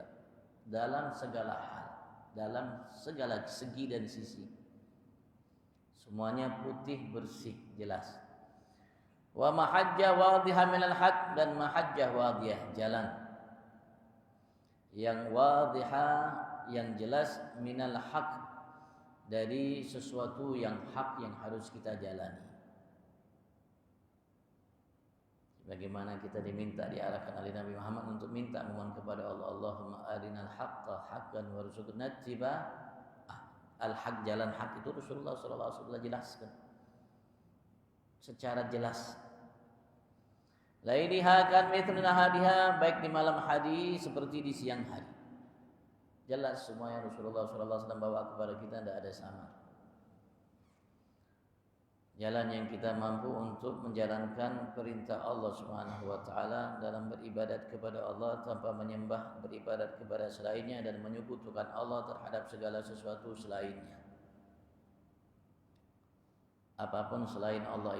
dalam segala hal, dalam segala segi dan sisi, semuanya putih, bersih, jelas. Wa mahajjah wadhiha minal haq, dan mahajjah wadhiyah, jalan yang wadhiha, yang jelas, minal haq, dari sesuatu yang hak yang harus kita jalani. Bagaimana kita diminta, diarahkan oleh Nabi Muhammad untuk minta, memohon kepada Allah, Allahumma arinal haqqa haqqan warzuqna ittiba'ah. Al-haq, jalan hak itu Rasulullah SAW jelaskan secara jelas. Lailiha kan mithlu nahariha, baik di malam hari seperti di siang hari. Jelas semua yang Rasulullah SAW bawa kepada kita, tidak ada samar. Jalan yang kita mampu untuk menjalankan perintah Allah Subhanahu wa taala dalam beribadat kepada Allah tanpa menyembah, beribadat kepada selainnya, dan menyekutukan Allah terhadap segala sesuatu selainnya. Apapun selain Allah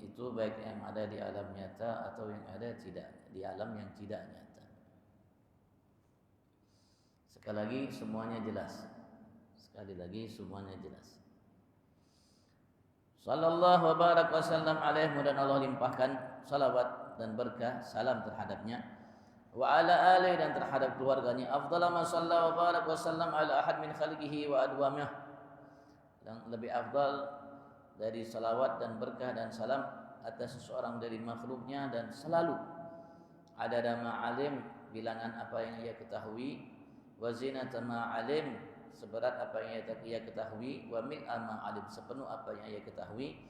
itu, baik yang ada di alam nyata atau yang ada tidak di alam yang tidak nyata. Sekali lagi semuanya jelas. Sekali lagi semuanya jelas. Sallallahu wa barak wa sallam alaihi, dan Allah limpahkan salawat dan berkah salam terhadapnya, wa ala alihi, dan terhadap keluarganya, afdhala ma shalla wa barak wa sallam ala ahad min khalqihi wa adwamih, yang lebih afdal dari salawat dan berkah dan salam atas seseorang dari makhluknya, dan selalu ada ma'alim, bilangan apa yang ia ketahui, wa zinata ma'alim, seberat apa yang ia ketahui, wa mil'a ma'alim, sepenuh apa yang ia ketahui,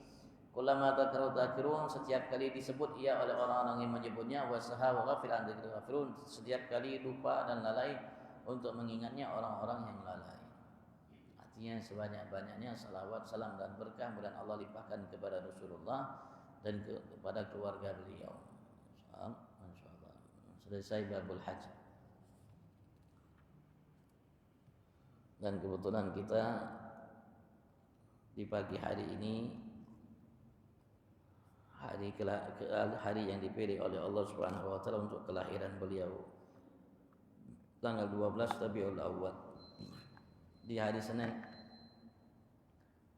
kullama dzakirun, setiap kali disebut ia oleh orang-orang yang menyebutnya, wa saha wa ghafil an dzikrin, setiap kali lupa dan lalai untuk mengingatnya orang-orang yang lalai. Artinya sebanyak-banyaknya salawat, salam dan berkah mudah Allah limpahkan kepada Rasulullah dan kepada keluarga beliau. Insyaallah. Selesai babul haji. Dan kebetulan kita di pagi hari ini hari yang dipilih oleh Allah Subhanahu wa taala untuk kelahiran beliau, tanggal 12 Rabiul Awwal, di hari Senin.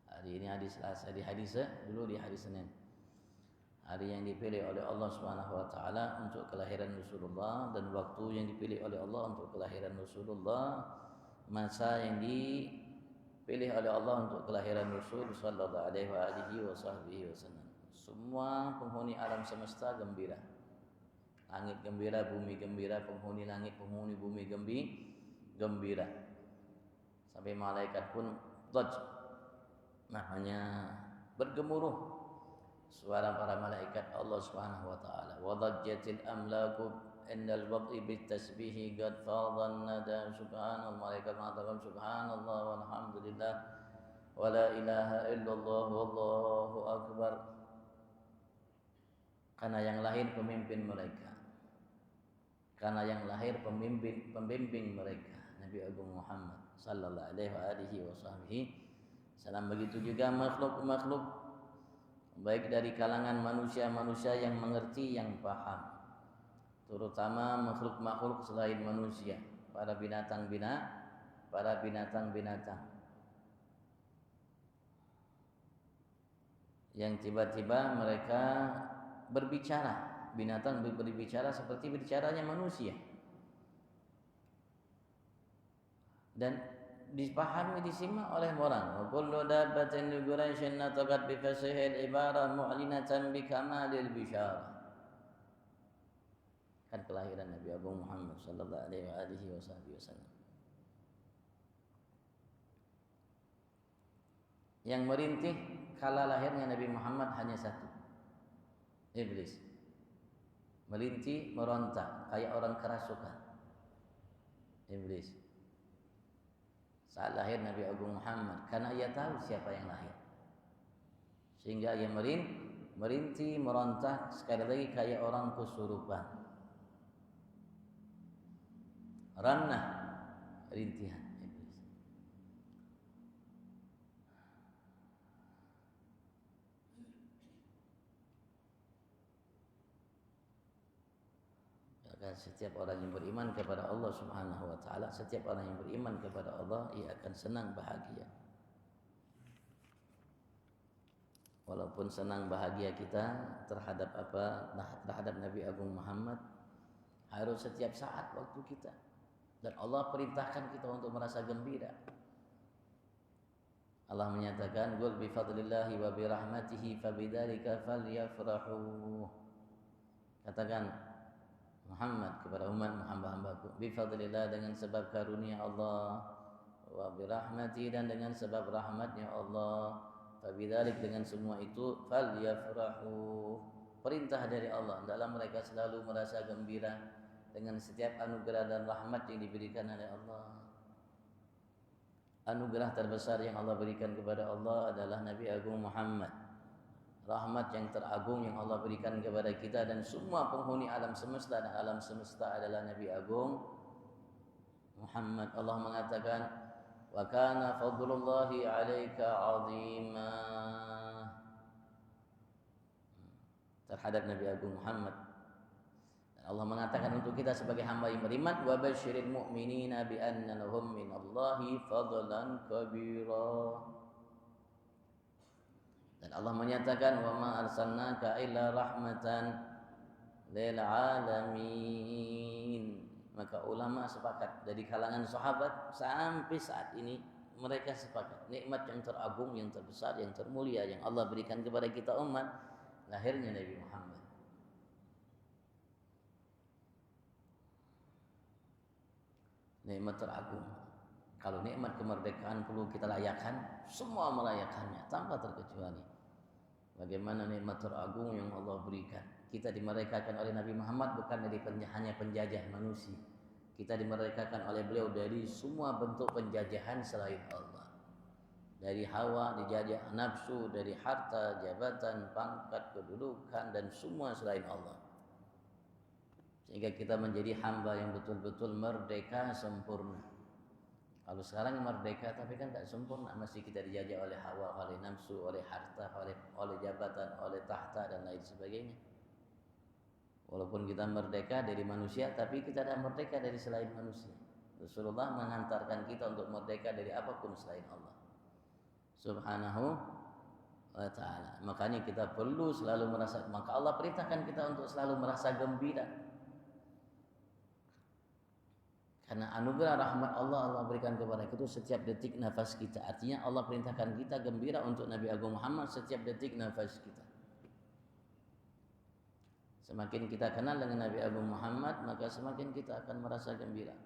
Hari ini hari Selasa, di hari Senin. Hari yang dipilih oleh Allah Subhanahu wa taala untuk kelahiran Rasulullah, dan waktu yang dipilih oleh Allah untuk kelahiran Rasulullah, masa yang dipilih oleh Allah untuk kelahiran Rasul sallallahu alaihi wasallam. Semua penghuni alam semesta gembira. Langit gembira, bumi gembira, penghuni langit, penghuni bumi gembira. Sampai malaikat pun bergemuruh suara para malaikat Allah Subhanahu wa taala. Wa dhajjatil amlaku indal waqti bitasbihi qad fadhan nada, subhanallah, malaikat mengatakan subhanallah walhamdulillah wa la ilaha illallah wallahu akbar, karena yang lahir pemimpin mereka, pembimbing mereka, Nabi Agung Muhammad sallallahu alaihi wasallam. Begitu juga makhluk-makhluk, baik dari kalangan manusia-manusia yang mengerti, yang paham, terutama makhluk-makhluk selain manusia, para binatang-binatang yang tiba-tiba mereka berbicara. Binatang berbicara seperti bicaranya manusia, dan dipahami, disimak oleh orang. Wa kullu dabbatin li Quraisyin nataqat bi fasihil ibarah mu'linatan bi kamalil bisyarah. Kan kelahiran Nabi Agung Muhammad sallallahu alaihi wasallam. Yang merintih kala lahirnya Nabi Muhammad hanya satu, iblis. Merintih, meronta kayak orang kerasukan, iblis. Saat lahir Nabi Agung Muhammad, karena ia tahu siapa yang lahir, sehingga ia merintih, meronta, sekali lagi kayak orang kesurupan. Ranah, rintihan iblis. Maka setiap orang yang beriman kepada Allah Subhanahu wa taala, setiap orang yang beriman kepada Allah, ia akan senang bahagia. Walaupun senang bahagia kita terhadap apa? Terhadap Nabi Agung Muhammad, harus setiap saat waktu kita. Dan Allah perintahkan kita untuk merasa gembira. Allah menyatakan, "Qul bi fadlillahi wa bi rahmatihi fabidzalika falyafrahu." Katakan Muhammad kepada umat hamba-hambaku, bi fadlillah, dengan sebab karunia Allah, wa bi rahmatihi, dan dengan sebab rahmatnya Allah, fabidzalik, dengan semua itu, falyafrahu, perintah dari Allah, hendaklah mereka selalu merasa gembira dengan setiap anugerah dan rahmat yang diberikan oleh Allah. Anugerah terbesar yang Allah berikan kepada Allah adalah Nabi Agung Muhammad. Rahmat yang teragung yang Allah berikan kepada kita dan semua penghuni alam semesta dan alam semesta adalah Nabi Agung Muhammad. Allah mengatakan, "Wa kana fadlullahi 'alaika 'azima," terhadap Nabi Agung Muhammad. Allah mengatakan untuk kita sebagai hamba yang beriman, wa basyiril mu'minina bi anna lahum minallahi fadlan kabira. Dan Allah menyatakan, wa ma arsalnaka illa rahmatan lil alamin. Maka ulama sepakat dari kalangan sahabat sampai saat ini, mereka sepakat nikmat yang teragung, yang terbesar, yang termulia yang Allah berikan kepada kita umat, lahirnya Nabi Muhammad. Nikmat teragung. Kalau nikmat kemerdekaan perlu kita layakan, semua melayakannya tanpa terkecuali. Bagaimana nikmat teragung yang Allah berikan. Kita dimerdekakan oleh Nabi Muhammad bukan dari hanya penjajah manusia. Kita dimerdekakan oleh beliau dari semua bentuk penjajahan selain Allah. Dari hawa dijajah nafsu, dari harta, jabatan, pangkat, kedudukan, dan semua selain Allah. Sehingga kita menjadi hamba yang betul-betul merdeka sempurna. Kalau sekarang merdeka tapi kan tak sempurna, masih kita dijajah oleh hawa, oleh nafsu, oleh harta, oleh jabatan, oleh tahta dan lain sebagainya. Walaupun kita merdeka dari manusia, tapi kita tidak merdeka dari selain manusia. Rasulullah menghantarkan kita untuk merdeka dari apapun selain Allah Subhanahu wa ta'ala. Makanya kita perlu selalu merasa, maka Allah perintahkan kita untuk selalu merasa gembira. Karena anugerah rahmat Allah berikan kepada kita setiap detik nafas kita. Artinya Allah perintahkan kita gembira untuk Nabi Agung Muhammad setiap detik nafas kita. Semakin kita kenal dengan Nabi Agung Muhammad, maka semakin kita akan merasa gembira.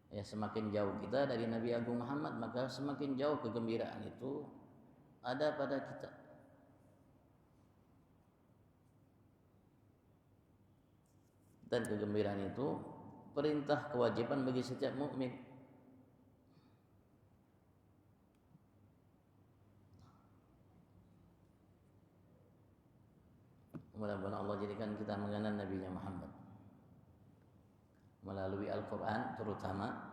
Ya, semakin jauh kita dari Nabi Agung Muhammad, maka semakin jauh kegembiraan itu ada pada kita. Dan kegembiraan itu perintah kewajiban bagi setiap mukmin. Mudah-mudahan Allah jadikan kita mengenal Nabi Muhammad melalui Al-Quran, terutama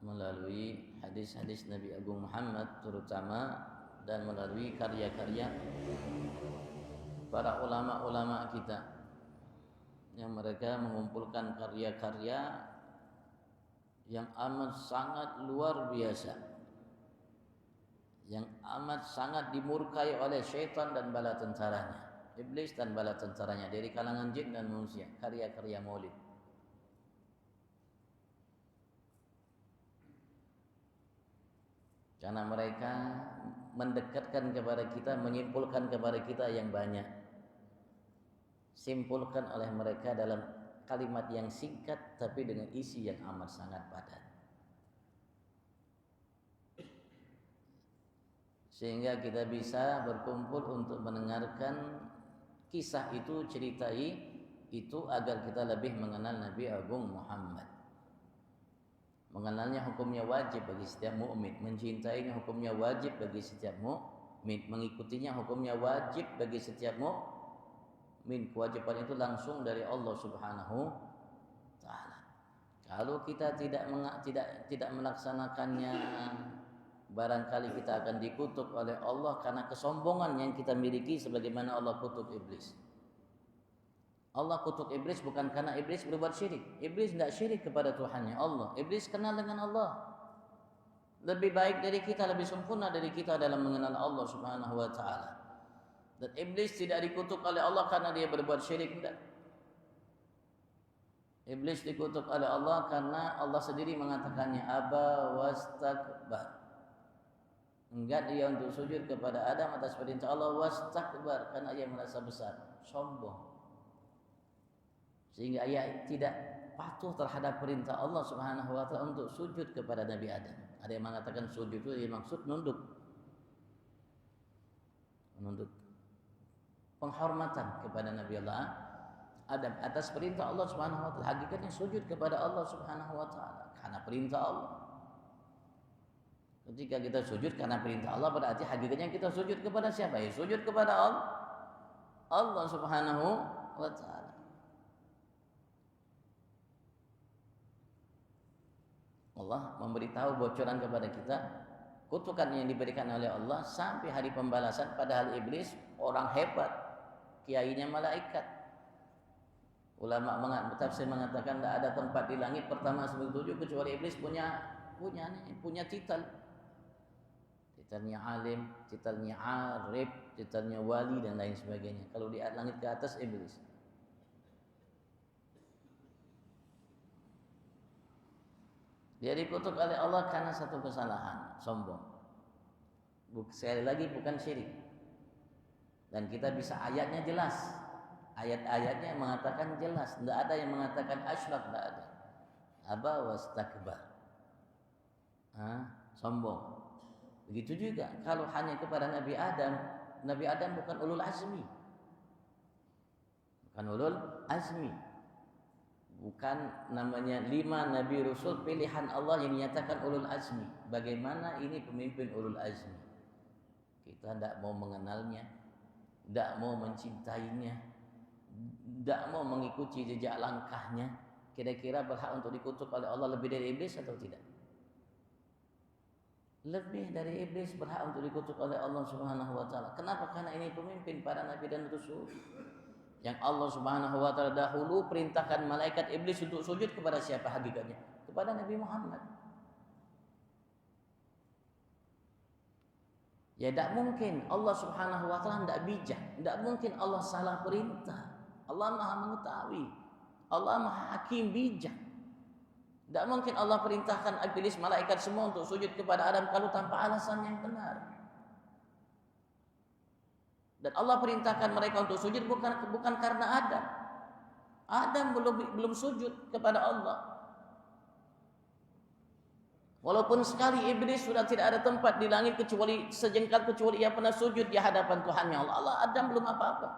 melalui hadis-hadis Nabi Agung Muhammad, terutama, dan melalui karya-karya para ulama-ulama kita yang mereka mengumpulkan karya-karya yang amat sangat luar biasa, yang amat sangat dimurkai oleh syaitan dan bala tentaranya, iblis dan bala tentaranya dari kalangan jin dan manusia, karya-karya maulid. Karena mereka mendekatkan kepada kita, menyimpulkan kepada kita yang banyak. Simpulkan oleh mereka dalam kalimat yang singkat tapi dengan isi yang amat sangat padat. Sehingga kita bisa berkumpul untuk mendengarkan kisah itu, ceritai itu agar kita lebih mengenal Nabi Agung Muhammad. Mengenalnya hukumnya wajib bagi setiap mukmin, mencintainya hukumnya wajib bagi setiap mukmin, mengikutinya hukumnya wajib bagi setiap mukmin. Kewajiban itu langsung dari Allah Subhanahu taala. Kalau kita tidak melaksanakannya, barangkali kita akan dikutuk oleh Allah karena kesombongan yang kita miliki, sebagaimana Allah kutuk iblis. Allah kutuk iblis bukan karena iblis berbuat syirik. Iblis tidak syirik kepada Tuhannya Allah. Iblis kenal dengan Allah. Lebih baik dari kita, lebih sempurna dari kita dalam mengenal Allah Subhanahu wa taala. Dan iblis tidak dikutuk oleh Allah karena dia berbuat syirik, tidak. Iblis dikutuk oleh Allah karena Allah sendiri mengatakannya aba wastakbar. Enggan dia untuk sujud kepada Adam atas perintah Allah, wastakbar, karena ia merasa besar, sombong. Sehingga ia tidak patuh terhadap perintah Allah Subhanahu wa taala untuk sujud kepada Nabi Adam. Ada yang mengatakan sujud itu dimaksud nunduk. Menunduk. Penghormatan kepada Nabi Allah Adam atas perintah Allah Subhanahu wa taala. Hakikatnya sujud kepada Allah Subhanahu wa taala karena perintah Allah. Ketika kita sujud karena perintah Allah, berarti hakikatnya kita sujud kepada siapa? Ya sujud kepada Allah. Allah Subhanahu wa taala. Allah memberitahu bocoran kepada kita kutukan yang diberikan oleh Allah sampai hari pembalasan, padahal iblis orang hebat, kiainya malaikat. Ulama tafsir mengatakan tidak ada tempat di langit pertama sampai 7 kecuali iblis punya titel. Titelnya alim, titelnya arif, titelnya wali dan lain sebagainya. Kalau di langit ke atas iblis. Dia dikutuk oleh Allah karena satu kesalahan, sombong. Sekali lagi bukan syirik. Dan kita bisa ayatnya jelas. Ayat-ayatnya mengatakan jelas. Tidak ada yang mengatakan asyrak, tidak ada. Aba wastakbar. Sombong. Begitu juga kalau hanya kepada Nabi Adam. Nabi Adam bukan ulul azmi. Bukan ulul azmi. Bukan namanya 5 Nabi Rasul pilihan Allah yang dinyatakan ulul azmi. Bagaimana ini pemimpin ulul azmi? Kita tidak mau mengenalnya, tidak mau mencintainya, tidak mau mengikuti jejak langkahnya. Kira-kira berhak untuk dikutuk oleh Allah lebih dari iblis atau tidak? Lebih dari iblis berhak untuk dikutuk oleh Allah Subhanahu wa taala. Kenapa? Karena ini pemimpin para nabi dan rasul. Yang Allah Subhanahu wa taala dahulu perintahkan malaikat iblis untuk sujud kepada siapa hakikatnya? Kepada Nabi Muhammad. Ya tidak mungkin Allah Subhanahu wa taala tidak bijak, tidak mungkin Allah salah perintah. Allah Maha mengetahui. Allah Maha hakim bijak. Tidak mungkin Allah perintahkan iblis malaikat semua untuk sujud kepada Adam kalau tanpa alasan yang benar. Dan Allah perintahkan mereka untuk sujud bukan karena Adam. Adam belum sujud kepada Allah. Walaupun sekali iblis sudah tidak ada tempat di langit kecuali sejengkal, kecuali ia pernah sujud di hadapan Tuhannya Allah. Adam belum apa-apa.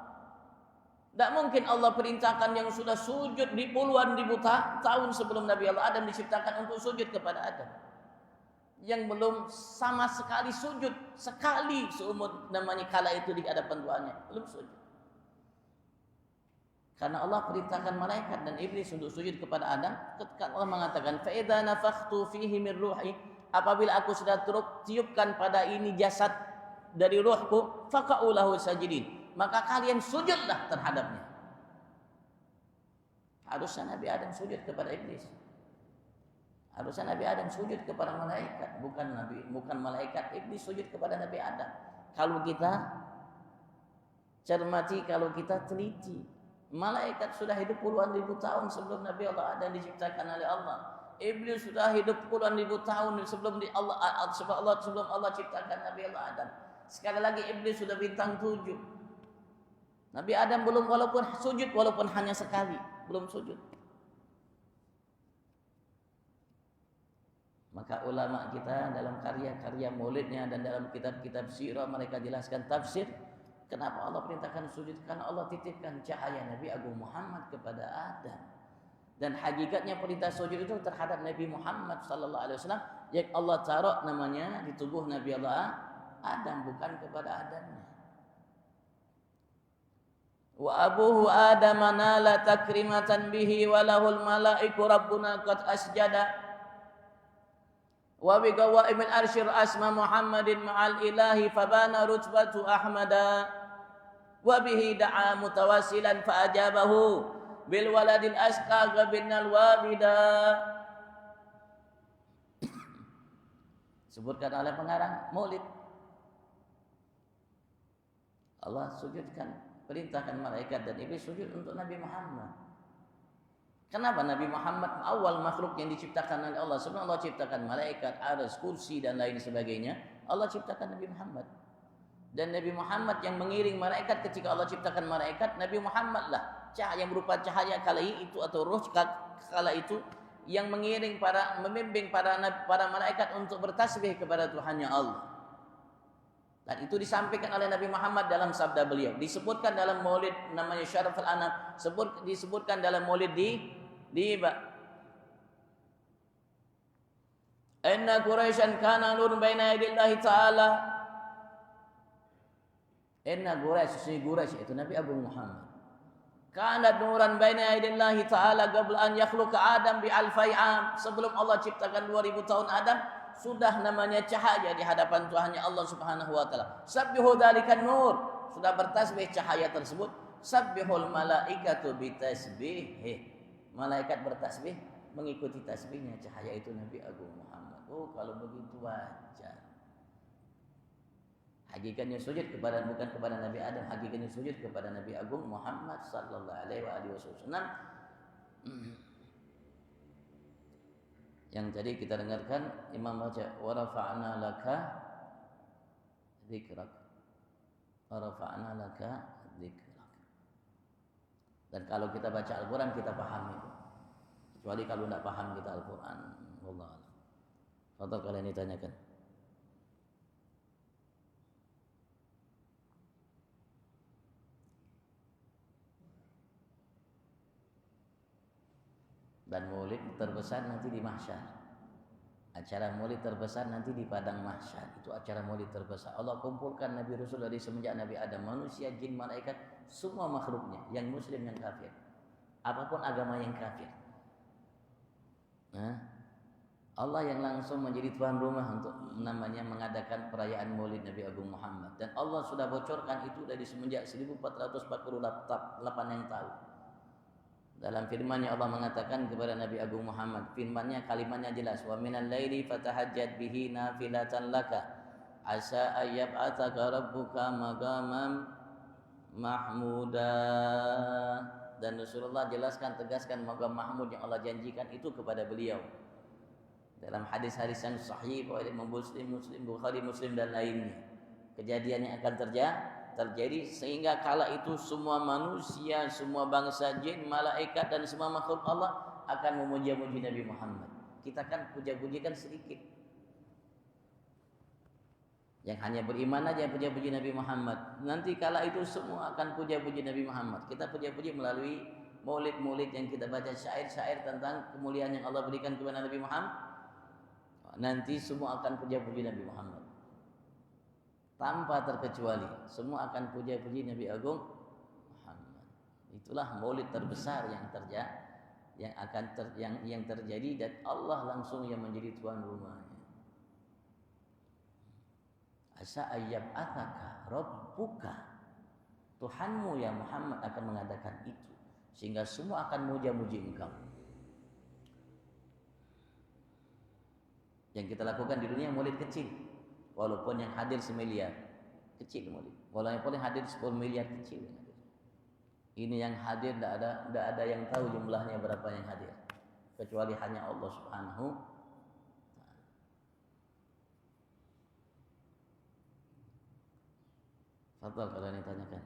Tidak mungkin Allah perintahkan yang sudah sujud di puluhan ribu tahun sebelum Nabi Allah Adam diciptakan untuk sujud kepada Adam. Yang belum sama sekali sujud sekali seumur namanya kala itu di hadapan Tuhannya, belum sujud. Karena Allah perintahkan malaikat dan iblis untuk sujud kepada Adam, ketika Allah mengatakan fa idza nafakhtu fihi min ruhi, apabila aku sudah tiupkan pada ini jasad dari ruhku, faqa'u lahu sajidin, maka kalian sujudlah terhadapnya. Harusnya Nabi Adam sujud kepada iblis. Harusnya Nabi Adam sujud kepada malaikat, bukan malaikat iblis sujud kepada Nabi Adam. Kalau kita cermati, kalau kita teliti, malaikat sudah hidup puluhan ribu tahun sebelum Nabi Allah Adam diciptakan oleh Allah. Iblis sudah hidup puluhan ribu tahun sebelum Allah ciptakan Nabi Allah Adam. Sekali lagi iblis sudah bintang 7. Nabi Adam belum, walaupun hanya sekali, belum sujud. Maka ulama kita dalam karya-karya maulidnya dan dalam kitab-kitab sirah mereka jelaskan tafsir kenapa Allah perintahkan sujud, karena Allah titipkan cahaya Nabi Agung Muhammad kepada Adam. Dan hakikatnya perintah sujud itu terhadap Nabi Muhammad sallallahu alaihi wasallam yang Allah taruh namanya di tubuh Nabi Allah Adam, bukan kepada Adamnya. Wa abuhu Adam nala takrimatan bihi wa lahul malaiku rabbuna qad asjada wa bi qawaimil arsyir asma Muhammadin ma'al ilahi fabana rutbatu ahmada wa bihi da'a mutawassilan fa ajabahu bil waladil asqa binal wabida. Sebutkan oleh pengarang Maulid. Allah sujudkan, perintahkan malaikat dan iblis sujud untuk Nabi Muhammad. Kenapa Nabi Muhammad awal makhluk yang diciptakan oleh Allah? Sebelum Allah ciptakan malaikat, aras, kursi dan lain sebagainya, Allah ciptakan Nabi Muhammad. Dan Nabi Muhammad yang mengiring malaikat ketika Allah ciptakan malaikat, Nabi Muhammad lah cahaya yang berupa cahaya kala itu atau roh kala itu yang mengiring membimbing para malaikat untuk bertasbih kepada Tuhannya Allah. Dan itu disampaikan oleh Nabi Muhammad dalam sabda beliau. Disebutkan dalam Maulid namanya Syaraful Anam, disebutkan dalam Maulid di Inna Quraisyan kana nurun baina yadillahi ta'ala. Inna Quraisy itu Nabi Agung Muhammad. Kana nuran baina yadillahi ta'ala qabla an yakhluqa Adam bi alfai am. Sebelum Allah ciptakan 2000 tahun Adam, sudah namanya cahaya di hadapan Tuhannya Allah Subhanahu wa taala. Sabbihu dzalikan nur, sudah bertasbih cahaya tersebut. Sabbihul malaikatu bitasbih. Malaikat bertasbih mengikuti tasbihnya cahaya itu Nabi Agung Muhammad. Oh, kalau begitu wajar. Hakikatnya sujud bukan kepada Nabi Adam, hakikatnya sujud kepada Nabi Agung Muhammad sallallahu alaihi wasallam. Yang tadi kita dengarkan Imam baca wa rafa'na laka dzikrak. Wa rafa'na laka dzikrak. Dan kalau kita baca Al-Qur'an kita paham itu. Kecuali kalau tidak paham kita Al-Qur'an. Wallah. Fadhal kalian ditanyakan. Dan maulid terbesar nanti di mahsyar. Acara maulid terbesar nanti di padang mahsyar. Itu acara maulid terbesar. Allah kumpulkan Nabi Rasul dari semenjak Nabi Adam, manusia, jin, malaikat, semua makhluknya, yang muslim, yang kafir, apapun agama yang kafir. Nah, Allah yang langsung menjadi tuan rumah untuk namanya mengadakan perayaan maulid Nabi Agung Muhammad. Dan Allah sudah bocorkan itu dari semenjak 1448 yang tahu. Dalam firman-Nya Allah mengatakan kepada Nabi Agung Muhammad, firman-Nya kalimatnya jelas, wa minal laili fatahajjat bihi nafilatan laka asa ayyab'ataka rabbuka maqaman mahmuda. Dan Rasulullah jelaskan, tegaskan maqam mahmud yang Allah janjikan itu kepada beliau. Dalam hadis-hadis yang sahih oleh Muslim, Bukhari, Muslim dan lainnya. Kejadian yang akan terjadi sehingga kala itu semua manusia, semua bangsa jin, malaikat dan semua makhluk Allah akan memuja-muji Nabi Muhammad. Kita kan puja-puji kan sedikit. Yang hanya beriman aja puja-puji Nabi Muhammad. Nanti kala itu semua akan puja-puji Nabi Muhammad. Kita puja-puji melalui maulid-maulid yang kita baca, syair-syair tentang kemuliaan yang Allah berikan kepada Nabi Muhammad. Nanti semua akan puja-puji Nabi Muhammad. Tanpa terkecuali semua akan puja-puji Nabi Agung Muhammad. Itulah maulid terbesar yang terjadi dan Allah langsung yang menjadi tuan rumahnya. Asa ayyab'ataka rabbuka, Tuhanmu ya Muhammad akan mengadakan itu sehingga semua akan muja-muji engkau. Yang kita lakukan di dunia maulid kecil. Walaupun yang hadir 1 miliar kecil maulid. Walaupun yang hadir 10 miliar kecil. Ini yang hadir tidak ada yang tahu jumlahnya berapa yang hadir. Kecuali hanya Allah Subhanahu wa ta'ala. Fadhal kalau ini tanyakan.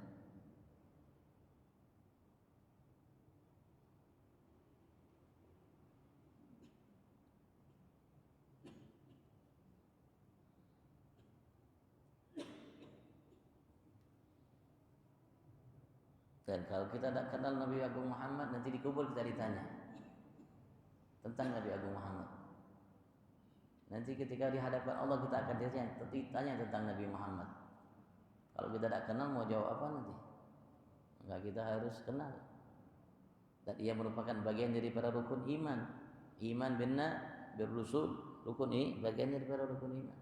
Dan kalau kita tidak kenal Nabi Agung Muhammad, nanti dikubur kita ditanya tentang Nabi Agung Muhammad. Nanti ketika di hadapan Allah kita akan ditanya tentang Nabi Muhammad. Kalau kita tidak kenal mau jawab apa nanti? Enggak, kita harus kenal. Dan ia merupakan bagian daripada rukun iman. Iman benar berusul rukun ini bagian daripada rukun iman.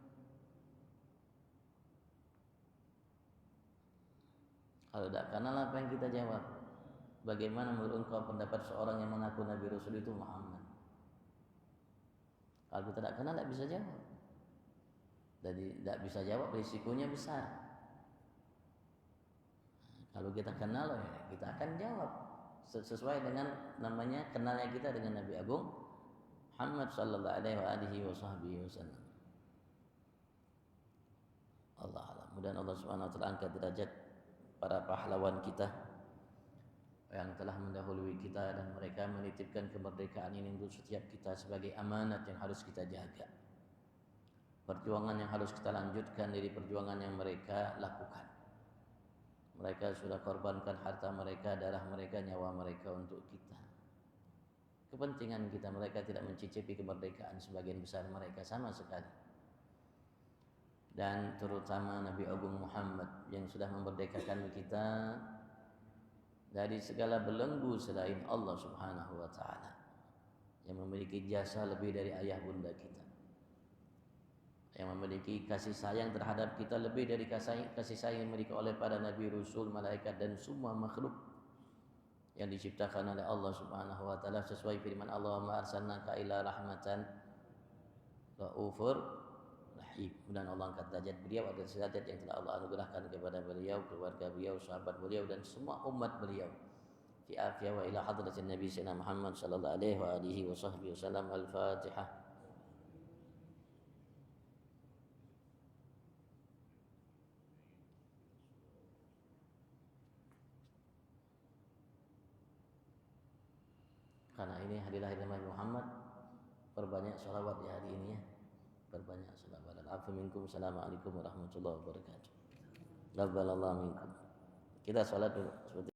Kalau tidak kenal, apa yang kita jawab? Bagaimana menurut engkau pendapat seorang yang mengaku Nabi Rasul itu Muhammad? Kalau kita tidak kenal, tidak bisa jawab. Jadi tidak bisa jawab, risikonya besar. Kalau kita kenal, ya, kita akan jawab sesuai dengan namanya kenalnya kita dengan Nabi Agung Muhammad sallallahu alaihi wasallam. Allah alam. Mudah Allah Subhanahu wa taala angkat derajat para pahlawan kita yang telah mendahului kita dan mereka menitipkan kemerdekaan ini untuk setiap kita sebagai amanat yang harus kita jaga. Perjuangan yang harus kita lanjutkan dari perjuangan yang mereka lakukan. Mereka sudah korbankan harta mereka, darah mereka, nyawa mereka untuk kita. Kepentingan kita, mereka tidak mencicipi kemerdekaan sebagian besar mereka sama sekali. Dan terutama Nabi Agung Muhammad yang sudah memerdekakan kita dari segala belenggu selain Allah Subhanahu wa taala, yang memiliki jasa lebih dari ayah bunda kita, yang memiliki kasih sayang terhadap kita lebih dari kasih sayang yang dimiliki oleh para nabi, rasul, malaikat dan semua makhluk yang diciptakan oleh Allah Subhanahu wa taala sesuai firman Allah, "Ma arsalnaka illa rahmatan raufur rahim." Dan Allah angkat derajat beliau agar derajat yang telah Allah anugerahkan kepada beliau, keluarga beliau, sahabat beliau dan semua umat beliau. Fi afiyah wa ila hadratin Nabi Sayyidina Muhammad sallallahu alaihi wa alihi wa sahbihi wasallam. Al-Fatihah. Karena ini hari lahir Nabi Muhammad, perbanyak salawat di hari ini ya. Perbanyak salawat. Alhamdulillah. Assalamualaikum warahmatullahi wabarakatuh. Rabbalillah minkum. Kita salat dulu.